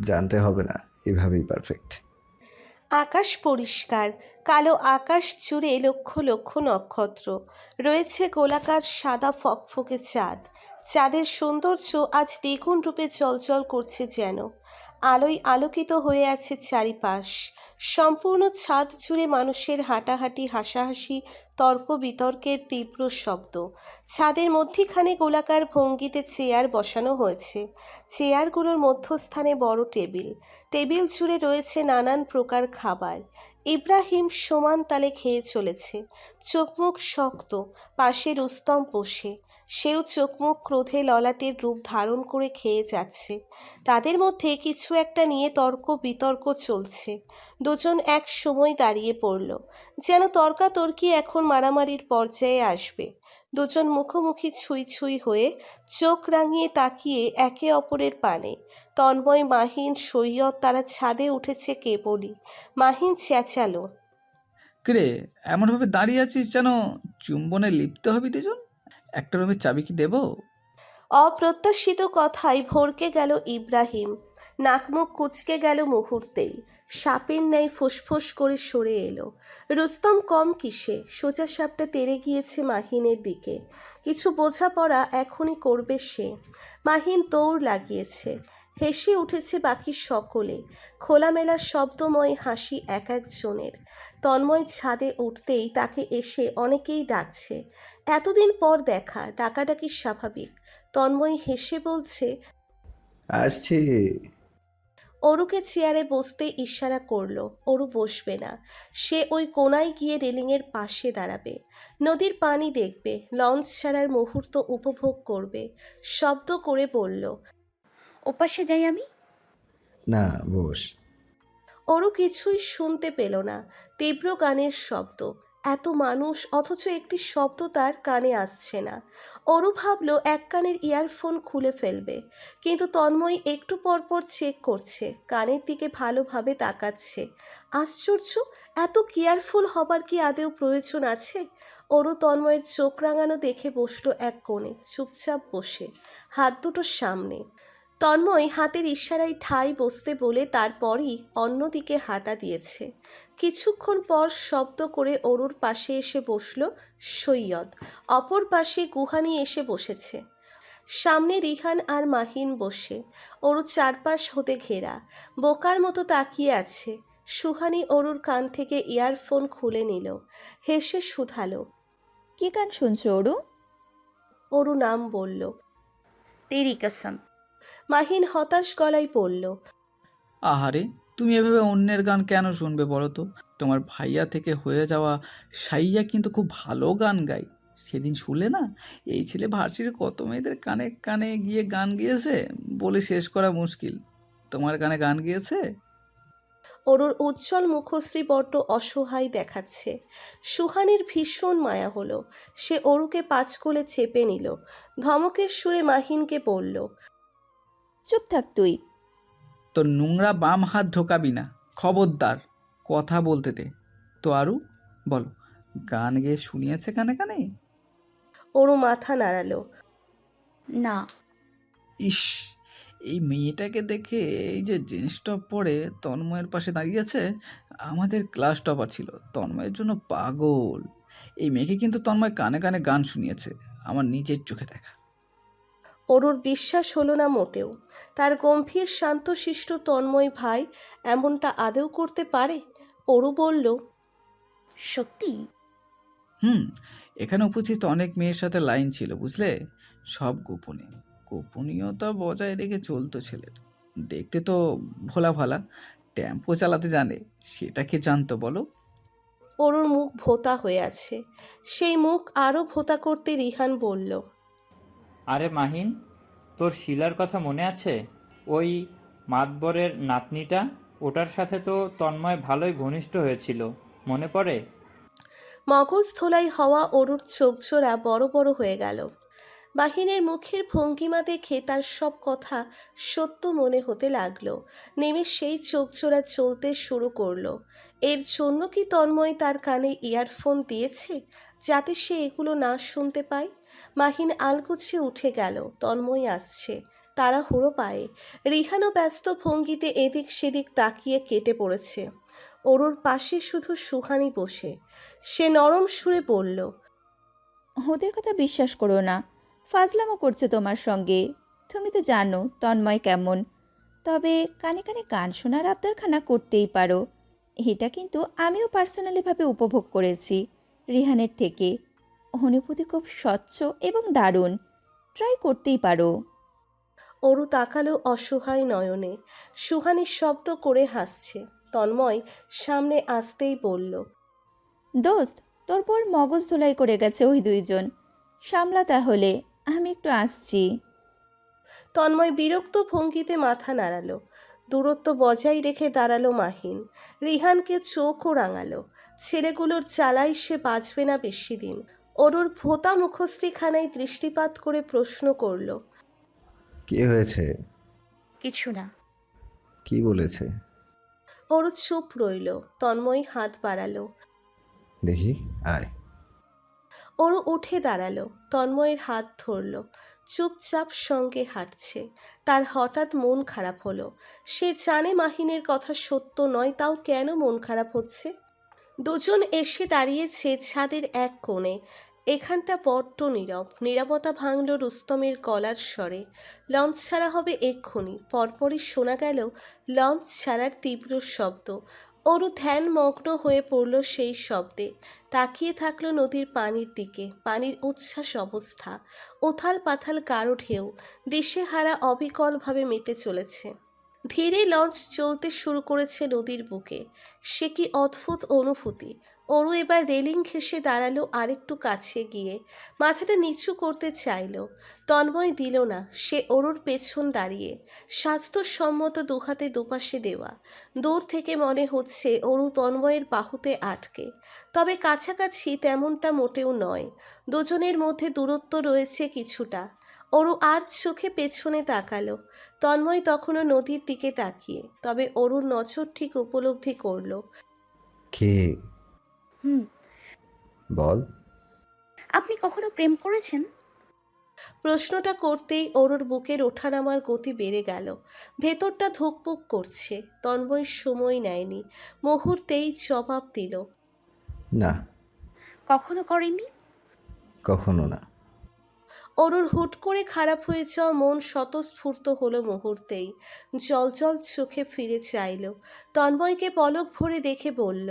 জানতে হবে না, এভাবেই পারফেক্ট। আকাশ পরিষ্কার, কালো আকাশ জুড়ে লক্ষ লক্ষ নক্ষত্র। রয়েছে গোলাকার সাদা ফকফকে চাঁদ। চাঁদের সৌন্দর্য আজ দ্বিগুণ রূপে জ্বলজ্বল করছে যেন। আলোয় আলোকিত হয়ে আছে চারিপাশ। সম্পূর্ণ ছাদ জুড়ে মানুষের হাঁটাহাঁটি, হাসাহাসি, তর্ক বিতর্কের তীব্র শব্দ। ছাদের মধ্যিখানে গোলাকার ভঙ্গিতে চেয়ার বসানো হয়েছে। চেয়ারগুলোর মধ্যস্থানে বড় টেবিল। টেবিল জুড়ে রয়েছে নানান প্রকার খাবার। ইব্রাহিম সমান তালে খেয়ে চলেছে, চোখমুখ শক্ত। পাশে রুস্তম বসে, সেও চোখমুখ ক্রোধে ললাটের রূপ ধারণ করে খেয়ে যাচ্ছে। তাদের মধ্যে কিছু একটা নিয়ে তর্ক বিতর্ক চলছে। দুজন এক সময় দাঁড়িয়ে পড়ল, যেন তর্কাতর্কি এখন মারামারির পর্যায়ে আসবে। দুজন মুখোমুখি ছুঁই ছুঁই হয়ে চোখ রাঙিয়ে তাকিয়ে একে অপরের পানে। তন্ময়, মাহিন, সৈয়দ তারা ছাদে উঠেছে কেবলই। মাহিন চেঁচালো, কিরে, এমনভাবে দাঁড়িয়ে আছিস যেন চুম্বনে লিপ্ত হবি দুজন। একটা রুমের চাবি কি দেবো? অপ্রত্যাশিত কথায় ভরকে গেল ইব্রাহিম। নাকমুখ কুঁচকে গেল মুহূর্তেই। সাপের ন্যায় ফোঁস করে সরে এলো। রুস্তম কম কিসে, সোজা সাপটা তেড়ে গিয়েছে মাহিনের দিকে। কিছু বোঝাপড়া এখনই করবে সে। মাহিন দৌড় লাগিয়েছে। হেসে উঠেছে বাকি সকলে। খোলামেলা শব্দময় হাসি এক একজনের। তন্ময় ছাদে উঠতেই তাকে এসে অনেকেই ডাকছে। এতদিন পর দেখা, ডাকাডাকি স্বাভাবিক। তন্ময় হেসে বলছে, আসছি। অরুকে চেয়ারে বসতে ইশারা করলো। অরু বসবে না, সে ওই কোনায় গিয়ে রেলিংয়ের পাশে দাঁড়াবে। নদীর পানি দেখবে, লঞ্চ ছাড়ার মুহূর্ত উপভোগ করবে। শব্দ করে বলল, ওপাশে যাই আমি। না, বস। অরু কিছুই শুনতে পেল না। তীব্র গানের শব্দ, এত মানুষ অথচ একটি শব্দ তার কানে আসছে না। অরু ভাবল এক কানের ইয়ারফোন খুলে ফেলবে, কিন্তু তন্ময় একটু পরপর চেক করছে, কানের দিকে ভালোভাবে তাকাচ্ছে। আশ্চর্য, এত কেয়ারফুল হবার কি আদৌ প্রয়োজন আছে? অরু তন্ময়ের চোখ রাঙানো দেখে বসলো এক কোণে, চুপচাপ বসে, হাত দুটো সামনে। তন্ময় হাতের ইশারায় ঠাই বসতে বলে তারপরই অন্যদিকে হাঁটা দিয়েছে। কিছুক্ষণ পর শব্দ করে অরুর পাশে এসে বসল সৈয়দ, অপর পাশে গুহানি এসে বসেছে। সামনে রিহান আর মাহিন বসে, অরু চারপাশ হতে ঘেরা, বোকার মতো তাকিয়ে আছে। সুহানি অরুর কান থেকে ইয়ারফোন খুলে নিল, হেসে শুধালো। কি গান শুনছো অরু? অরু নাম বলল। তেরি কসম। মাহিন হতাশ গলায় বলল। আহারে, তুমি এভাবে অন্যের গান কেন শুনবে বলো তো? তোমার ভাইয়া থেকে হয়ে যাওয়া সাইয়া কিন্তু খুব ভালো গান গায়। সেদিন শুনলে না, এই ছেলে ভার্সিটির কত মেয়েদের কানে কানে গিয়ে গান গেয়েছে, বলে শেষ করা মুশকিল। তোমার গানে গান গেয়েছে? অরুর উজ্জ্বল মুখশ্রী বড্ড অসহায় দেখাচ্ছে। সুহানির ভীষণ মায়া হলো, সে অরুকে পাঁচ কোলে চেপে নিল, ধমকের সুরে মাহিনকে বলল। চুপ থাক তুই। তোর নোংরা বাম হাত ঢোকাবি না, খবরদার। কথা বলতে দে তো। আরু বলো, গান গেয়ে শুনিয়েছে কানে কানে? অরু মাথা নাড়ালো। না। ইস, এই মেয়েটাকে দেখে এই যে জিন্স টপ পরে তন্ময়ের পাশে দাঁড়িয়েছে, আমাদের ক্লাস টপার ছিল, তন্ময়ের জন্য পাগল। এই মেয়েকে কিন্তু তন্ময় কানে কানে গান শুনিয়েছে, আমার নিজের চোখে দেখা। অরুর বিশ্বাস হলো না মোটেও। তার গম্ভীর শান্তশিষ্ট তন্ময় ভাই এমনটা আদৌ করতে পারে? অরু বলল। সত্যি? এখানে উপস্থিত অনেক মেয়ের সাথে লাইন ছিল বুঝলে, সব গোপনে। গোপনীয়তা বজায় রেখে চলতো ছেলের। দেখতে তো ভোলা ভালা, টেম্পো চালাতে জানে, সেটা কে জানতো বলো? অরুর মুখ ভোঁতা হয়ে আছে। সেই মুখ আরো ভোঁতা করতে রিহান বলল। আরে মাহিন, তোর শিলার কথা মনে আছে? ওই মাতবরের নাতনিটা, ওটার সাথে তো তন্ময় ভালোই ঘনিষ্ঠ হয়েছিল, মনে পড়ে? মগজ ধোলাই হওয়া অরুর চোখজোড়া বড় বড় হয়ে গেল। মাহিনের মুখের ভঙ্গিমা দেখে তার সব কথা সত্য মনে হতে লাগলো। নেমে সেই চোখজোড়া চলতে শুরু করলো। এর জন্য কি তন্ময় তার কানে ইয়ারফোন দিয়েছে, যাতে সে এগুলো না শুনতে পায়? মাহিন আলগুছে উঠে গেল। তন্ময় আসছে তাড়াহুড়ো পায়ে। রিহানও ব্যস্ত ভঙ্গিতে এদিক সেদিক তাকিয়ে কেটে পড়েছে। অরুর পাশে শুধু সুহানি বসে। সে নরম সুরে বলল। ওদের কথা বিশ্বাস করো না, ফাজলামো করছে তোমার সঙ্গে। তুমি তো জানো তন্ময় কেমন। তবে কানে কানে গান শোনার আবদারখানা করতেই পারো। এটা কিন্তু আমিও পার্সোনালিভাবে উপভোগ করেছি রিহানের থেকে। অনুভূতি খুব স্বচ্ছ এবং দারুণ। ট্রাই করতেই পারো। অরু তাকালো অসহায় নয়নে। সুহানি শব্দ করে হাসছে। তন্ময় সামনে আসতেই বলল। দোস্ত, তোর পর মগজ ধোলাই করে গেছে ওই দুইজন। সামলা তাহলে, আমি একটু আসছি। তন্ময় বিরক্ত ভঙ্গিতে মাথা নাড়ালো। দূরত্ব বজায় রেখে দাঁড়ালো মাহিন। রিহানকে চোখও রাঙালো। ছেলেগুলোর চালায় সে বাঁচবে না বেশি দিন। অরুর ভোঁতা মুখশ্রীখানায় দৃষ্টিপাত করে প্রশ্ন করল। কি হয়েছে? কিছু না। কি বলেছে? অরু চুপ রইল। তন্ময় হাত বাড়ালো। দেখি, আয়। অরু উঠে দাঁড়ালো। তন্ময়ের হাত ধরল। চুপচাপ সঙ্গে হাঁটছে। তার হঠাৎ মন খারাপ হলো। সে জানে মাহিনের কথা সত্য নয়, তাও কেন মন খারাপ হচ্ছে? দুজন এসে দাঁড়িয়েছে ছাদের এক কোণে। এখানটা বড্ড নীরব। নীরবতা ভাঙল রুস্তমের গলার স্বরে। লঞ্চ ছাড়া হবে এক্ষুনি। পরপরই শোনা গেল লঞ্চ ছাড়ার তীব্র শব্দ। অরু ধ্যানমগ্ন হয়ে পড়ল সেই শব্দে। তাকিয়ে থাকলো নদীর পানির দিকে। পানির উচ্ছ্বাস অবস্থা, উথাল পাথাল গাঢ় ঢেউ দিশেহারা অবিকলভাবে মেতে চলেছে। ধীরে লঞ্চ চলতে শুরু করেছে নদীর বুকে। সে কি অদ্ভুত অনুভূতি! অরু এবার রেলিং ঘেঁষে দাঁড়ালো আরেকটু কাছে গিয়ে, মাথাটা নিচু করতে চাইল। তন্ময় দিল না, সে অরুর পেছন দাঁড়িয়ে, স্বাস্থ্যসম্মত দুহাতে দুপাশে দেওয়া। দূর থেকে মনে হচ্ছে অরু তন্ময়ের বাহুতে আটকে, তবে কাছাকাছি তেমনটা মোটেও নয়। দুজনের মধ্যে দূরত্ব রয়েছে কিছুটা। অরু আর চোখে পেছনে তাকালো। তন্ময় তখনও নদীর দিকে তাকিয়ে, তবে অরুর নজর ঠিক উপলব্ধি করলো। কে? হুম। বল। আপনি কখনো প্রেম করেছেন? প্রশ্নটা করতেই অরুর বুকের ওঠানামার গতি বেড়ে গেল, ভেতরটা ধুকপুক করছে। তন্ময় সময় নেয়নি, মুহূর্তেই জবাব দিল। না। কখনো করেননি? কখনো না। অরুর হুট করে খারাপ হয়ে যাওয়া মন স্বতঃস্ফূর্ত হলো মুহূর্তেই, জলজল চোখে ফিরে চাইল। তন্ময়কে পলক ভরে দেখে বলল,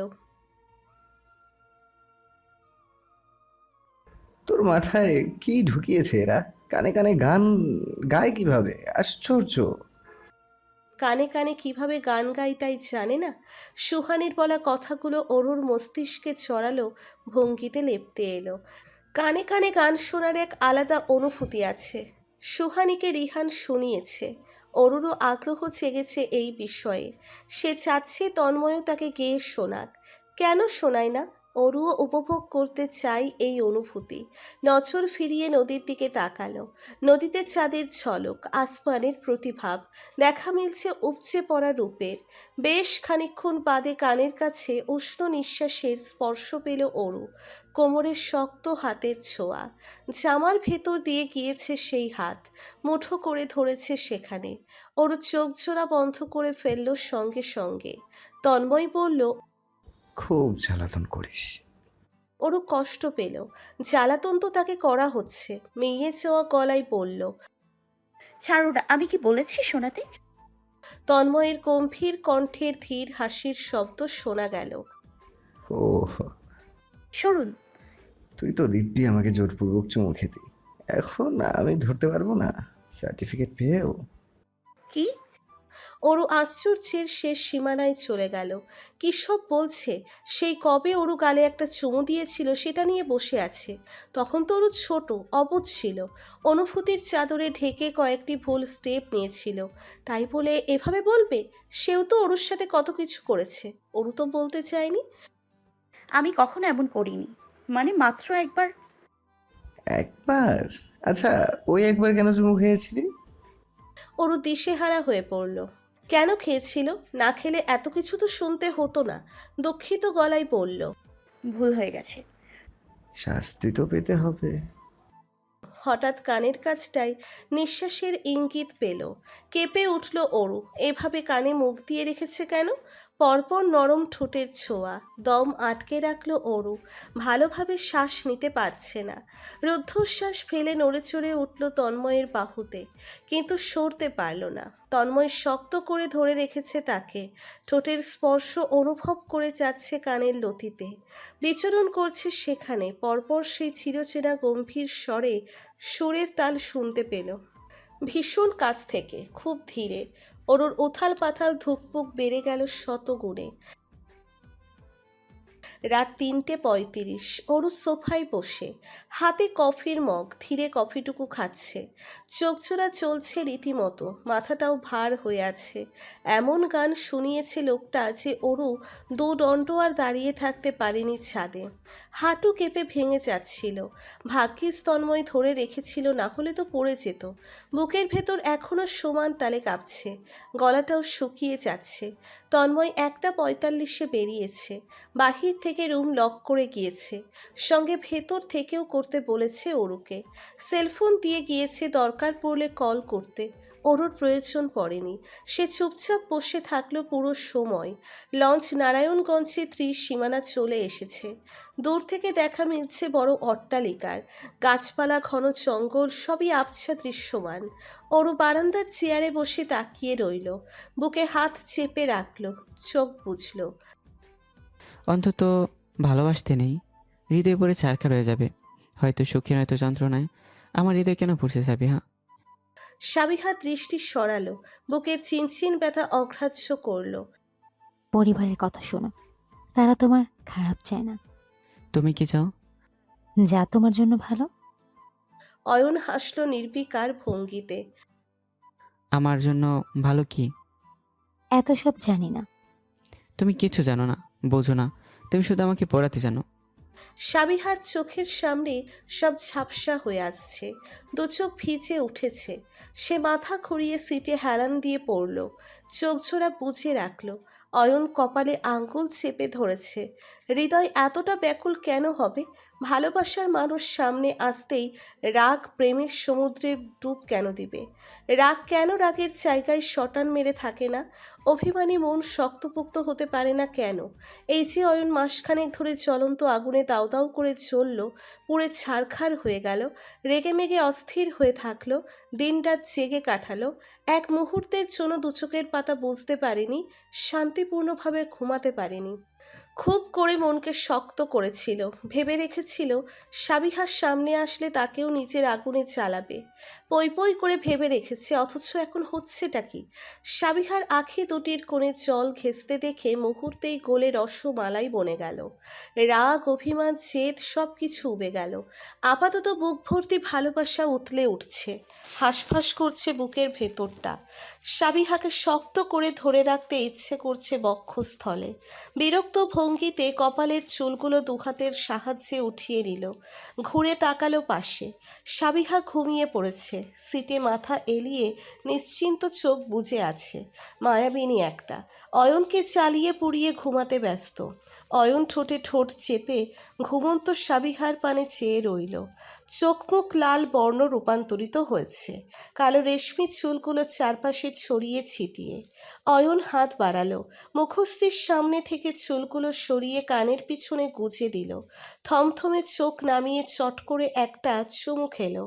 তোর মাথায় কি ঢুকিয়েছে এরা? কানে কানে গান গায় কিভাবে? আশ্চর্য। কানে কানে কিভাবে গান গাই তাই জানে না? সুহানির বলা কথাগুলো অরুর মস্তিষ্কে চড়ালো ভঙ্গিতে লেপ্টে এলো। কানে কানে গান শোনার এক আলাদা অনুভূতি আছে। সুহানিকে রিহান শুনিয়েছে, অরুরও আগ্রহ জেগেছে এই বিষয়ে। সে চাচ্ছে তন্ময়ও তাকে গেয়ে শোনাক। কেন শোনায় না? অরুও উপভোগ করতে চাই এই অনুভূতি। নজর ফিরিয়ে নদীর দিকে তাকালো। নদীতে চাঁদের ঝলক, আসমানের প্রতিভাব, দেখা মিলছে উপচে পড়া রূপের। বেশ খানিকক্ষণ বাদে কানের কাছে উষ্ণ নিঃশ্বাসের স্পর্শ পেল অরু, কোমরের শক্ত হাতের ছোঁয়া। জামার ভেতর দিয়ে গিয়েছে সেই হাত, মুঠো করে ধরেছে সেখানে। অরু চোখ জোড়া বন্ধ করে ফেলল সঙ্গে সঙ্গে। তন্ময় বলল, খুব জ্বালাতন করিস। অরু কষ্ট পেল। জ্বালাতন তো তাকে করা হচ্ছে। মেয়ে চাওয়া গলায় বলল। ছাড়ো না, আমি কি বলেছি শোনাতে? তন্ময়ের গম্ভীর কণ্ঠের ধীর হাসির শব্দ শোনা গেল। ও, সরুন। তুই তো দিব্যি আমাকে জোরপূর্বক চুমু খেতি। এখন আমি ধরতে পারবো না সার্টিফিকেট পেয়েও? কি? অরু আশ্চর্যের শেষ সীমানায় চলে গেল। কী সব বলছে! সেই কবে অরু গালে একটা চুমু দিয়েছিল সেটা নিয়ে বসে আছে। তখন তো অরু ছোট, অবুঝ ছিল। অনুভূতির চাদরে ঢেকে কয়েকটি ভুল স্টেপ নিয়েছিল, তাই বলে এভাবে বলবে? সেও তো অরুর সাথে কত কিছু করেছে, অরু তো বলতে চায়নি। আমি কখনো এমন করিনি, মানে মাত্র একবার। একবার? আচ্ছা, ওই একবার কেন চুমু খেয়েছিলি? অরু দিশেহারা হয়ে পড়ল। কেন খেয়েছিল? না খেলে এত কিছু তো শুনতে হতো না। দুঃখিত গলায় বলল, ভুল হয়ে গেছে। শাস্তি তো পেতে হবে। হঠাৎ কানের কাছটায় নিঃশ্বাসের ইঙ্গিত পেল। কেঁপে উঠল অরু। এভাবে কানে মুখ দিয়ে রেখেছে কেন? পরপর নরম ঠোঁটের ছোঁয়া। দম আটকে রাখলো অরু। ভালোভাবে শ্বাস নিতে পারছে না। রুদ্ধশ্বাস ফেলে নড়েচড়ে উঠল তন্ময়ের বাহুতে, কিন্তু সরতে পারল না। তন্ময় শক্ত করে ধরে রেখেছে তাকে। ঠোঁটের স্পর্শ অনুভব করে যাচ্ছে কানের লতিতে, বিচরণ করছে সেখানে। পরপর সেই চিরচেনা গম্ভীর স্বরে সুরের তাল শুনতে পেল, ভীষণ কাছ থেকে, খুব ধীরে। অরুর উথাল পাথাল ধুকপুক বেড়ে গেল শতগুণে। রাত ৩:৩৫। অরু সোফায় বসে, হাতে কফির মগ, ধীরে কফিটুকু খাচ্ছে। চোখজোড়া চলছে রীতিমতো, মাথাটাও ভার হয়ে আছে। এমন গান শুনিয়েছে লোকটা যে অরু দুদণ্ড আর দাঁড়িয়ে থাকতে পারেনি ছাদে। হাঁটু কেঁপে ভেঙে যাচ্ছিল। ভাগ্যিস তন্ময় ধরে রেখেছিল, না হলে তো পড়ে যেত। বুকের ভেতর এখনও সমান তালে কাঁপছে, গলাটাও শুকিয়ে যাচ্ছে। তন্ময় 1:45-এ বেরিয়েছে। বাহির থেকে রুম লক করে গিয়েছে, সঙ্গে ভেতর থেকেও করতে বলেছে অরুকে। সেলফোন দিয়ে গিয়েছে দরকার পড়লে কল করতে। অরুর প্রয়োজন পড়েনি। সে চুপচাপ বসে থাকলো পুরো সময়। লঞ্চ নারায়ণগঞ্জে ত্রিসীমানা চলে এসেছে। দূর থেকে দেখা মিলছে বড় অট্টালিকার, গাছপালা, ঘন জঙ্গল, সবই আবছা দৃশ্যমান। অরু বারান্দার চেয়ারে বসে তাকিয়ে রইল, বুকে হাত চেপে রাখল, চোখ বুঝল। অন্তত ভালোবাসতে নেই, হৃদয় পড়ে ছারখার হয়ে যাবে, হয়তো সুখী নয়তো যন্ত্রণায়। আমার হৃদয় কেন পড়ছে সাবিহা? সাবিহা দৃষ্টি সরালো, বুকের চিনচিন ব্যথা অগ্রাহ্য করল। পরিবারের কথা শোনো, তারা তোমার খারাপ চায় না। তুমি কি চাও? যা তোমার জন্য ভালো। অয়ন হাসল নির্বিকার ভঙ্গিতে। আমার জন্য ভালো কি? এত সব জানি না। তুমি কিছু জানো না, বোঝো না। তুমি শুধু আমাকে পড়াতে জানো। সাবিহার চোখের সামনে সব ঝাপসা হয়ে আসছে, দু চোখ ভিজে উঠেছে। সে মাথা ঘুরিয়ে সিটে হেলান দিয়ে পড়ল, চোখ জোড়া বুজে রাখল। অয়ন কপালে আঙ্গুল চেপে ধরেছে। হৃদয় এতটা ব্যাকুল কেন হবে? ভালোবাসার মানুষ সামনে আসতেই রাগ প্রেমের সমুদ্রে ডুব কেন দিবে? রাগ কেন রাগের জায়গায় শটান মেরে থাকে না? অভিমানী মন শক্তপোক্ত হতে পারে না কেন? এই যে অয়ন মাসখানেক ধরে জ্বলন্ত আগুনে দাউ দাউ করে জ্বলল, পুড়ে ছারখার হয়ে গেল, রেগে মেগে অস্থির হয়ে থাকলো, দিনরাত জেগে কাটালো, এক মুহূর্তের জন্য দু চোখের পাতা বুঝতে পারেনি, শান্তিপূর্ণভাবে ঘুমাতে পারেনি। খুব করে মনকে শক্ত করেছিল, ভেবে রেখেছিল সাবিহার সামনে আসলে তাকেও নিজের আগুনে জ্বালাবে। পই পই করে ভেবে রেখেছে, অথচ এখন হচ্ছেটা কি? সাবিহার আঁখি দুটির কোণে জল ঘেঁষতে দেখে মুহূর্তেই গোলে রসমালাই বনে গেল। রাগ, অভিমান, জেদ সব কিছু উবে গেল। আপাতত বুক ভর্তি ভালোবাসা উতলে উঠছে, হাঁসফাঁস করছে বুকের ভেতরটা। সাবিহাকে শক্ত করে ধরে রাখতে ইচ্ছে করছে বক্ষস্থলে। বিরক্ত ভঙ্গিতে কপালের চুলগুলো দুহাতের সাহায্যে উঠিয়ে নিল, ঘুরে তাকালো পাশে। সাবিহা ঘুমিয়ে পড়েছে, সিটে মাথা এলিয়ে নিশ্চিন্ত চোখ বুজে আছে, মায়াবিনী একটা। অয়নকে চালিয়ে পুড়িয়ে ঘুমাতে ব্যস্ত। অয়ন ঠোঁটে ঠোঁট চেপে ঘুমন্ত সাবিহার পানে চেয়ে রইল। চোখ মুখ লাল বর্ণ রূপান্তরিত হয়েছে, কালো রেশমি চুলগুলো চারপাশে ছড়িয়ে ছিটিয়ে। অয়ন হাত বাড়ালো, মুখশ্রীর সামনে থেকে চুলগুলো সরিয়ে কানের পিছনে গুজে দিল। থমথমে চোখ নামিয়ে চট করে একটা চুমু খেলো।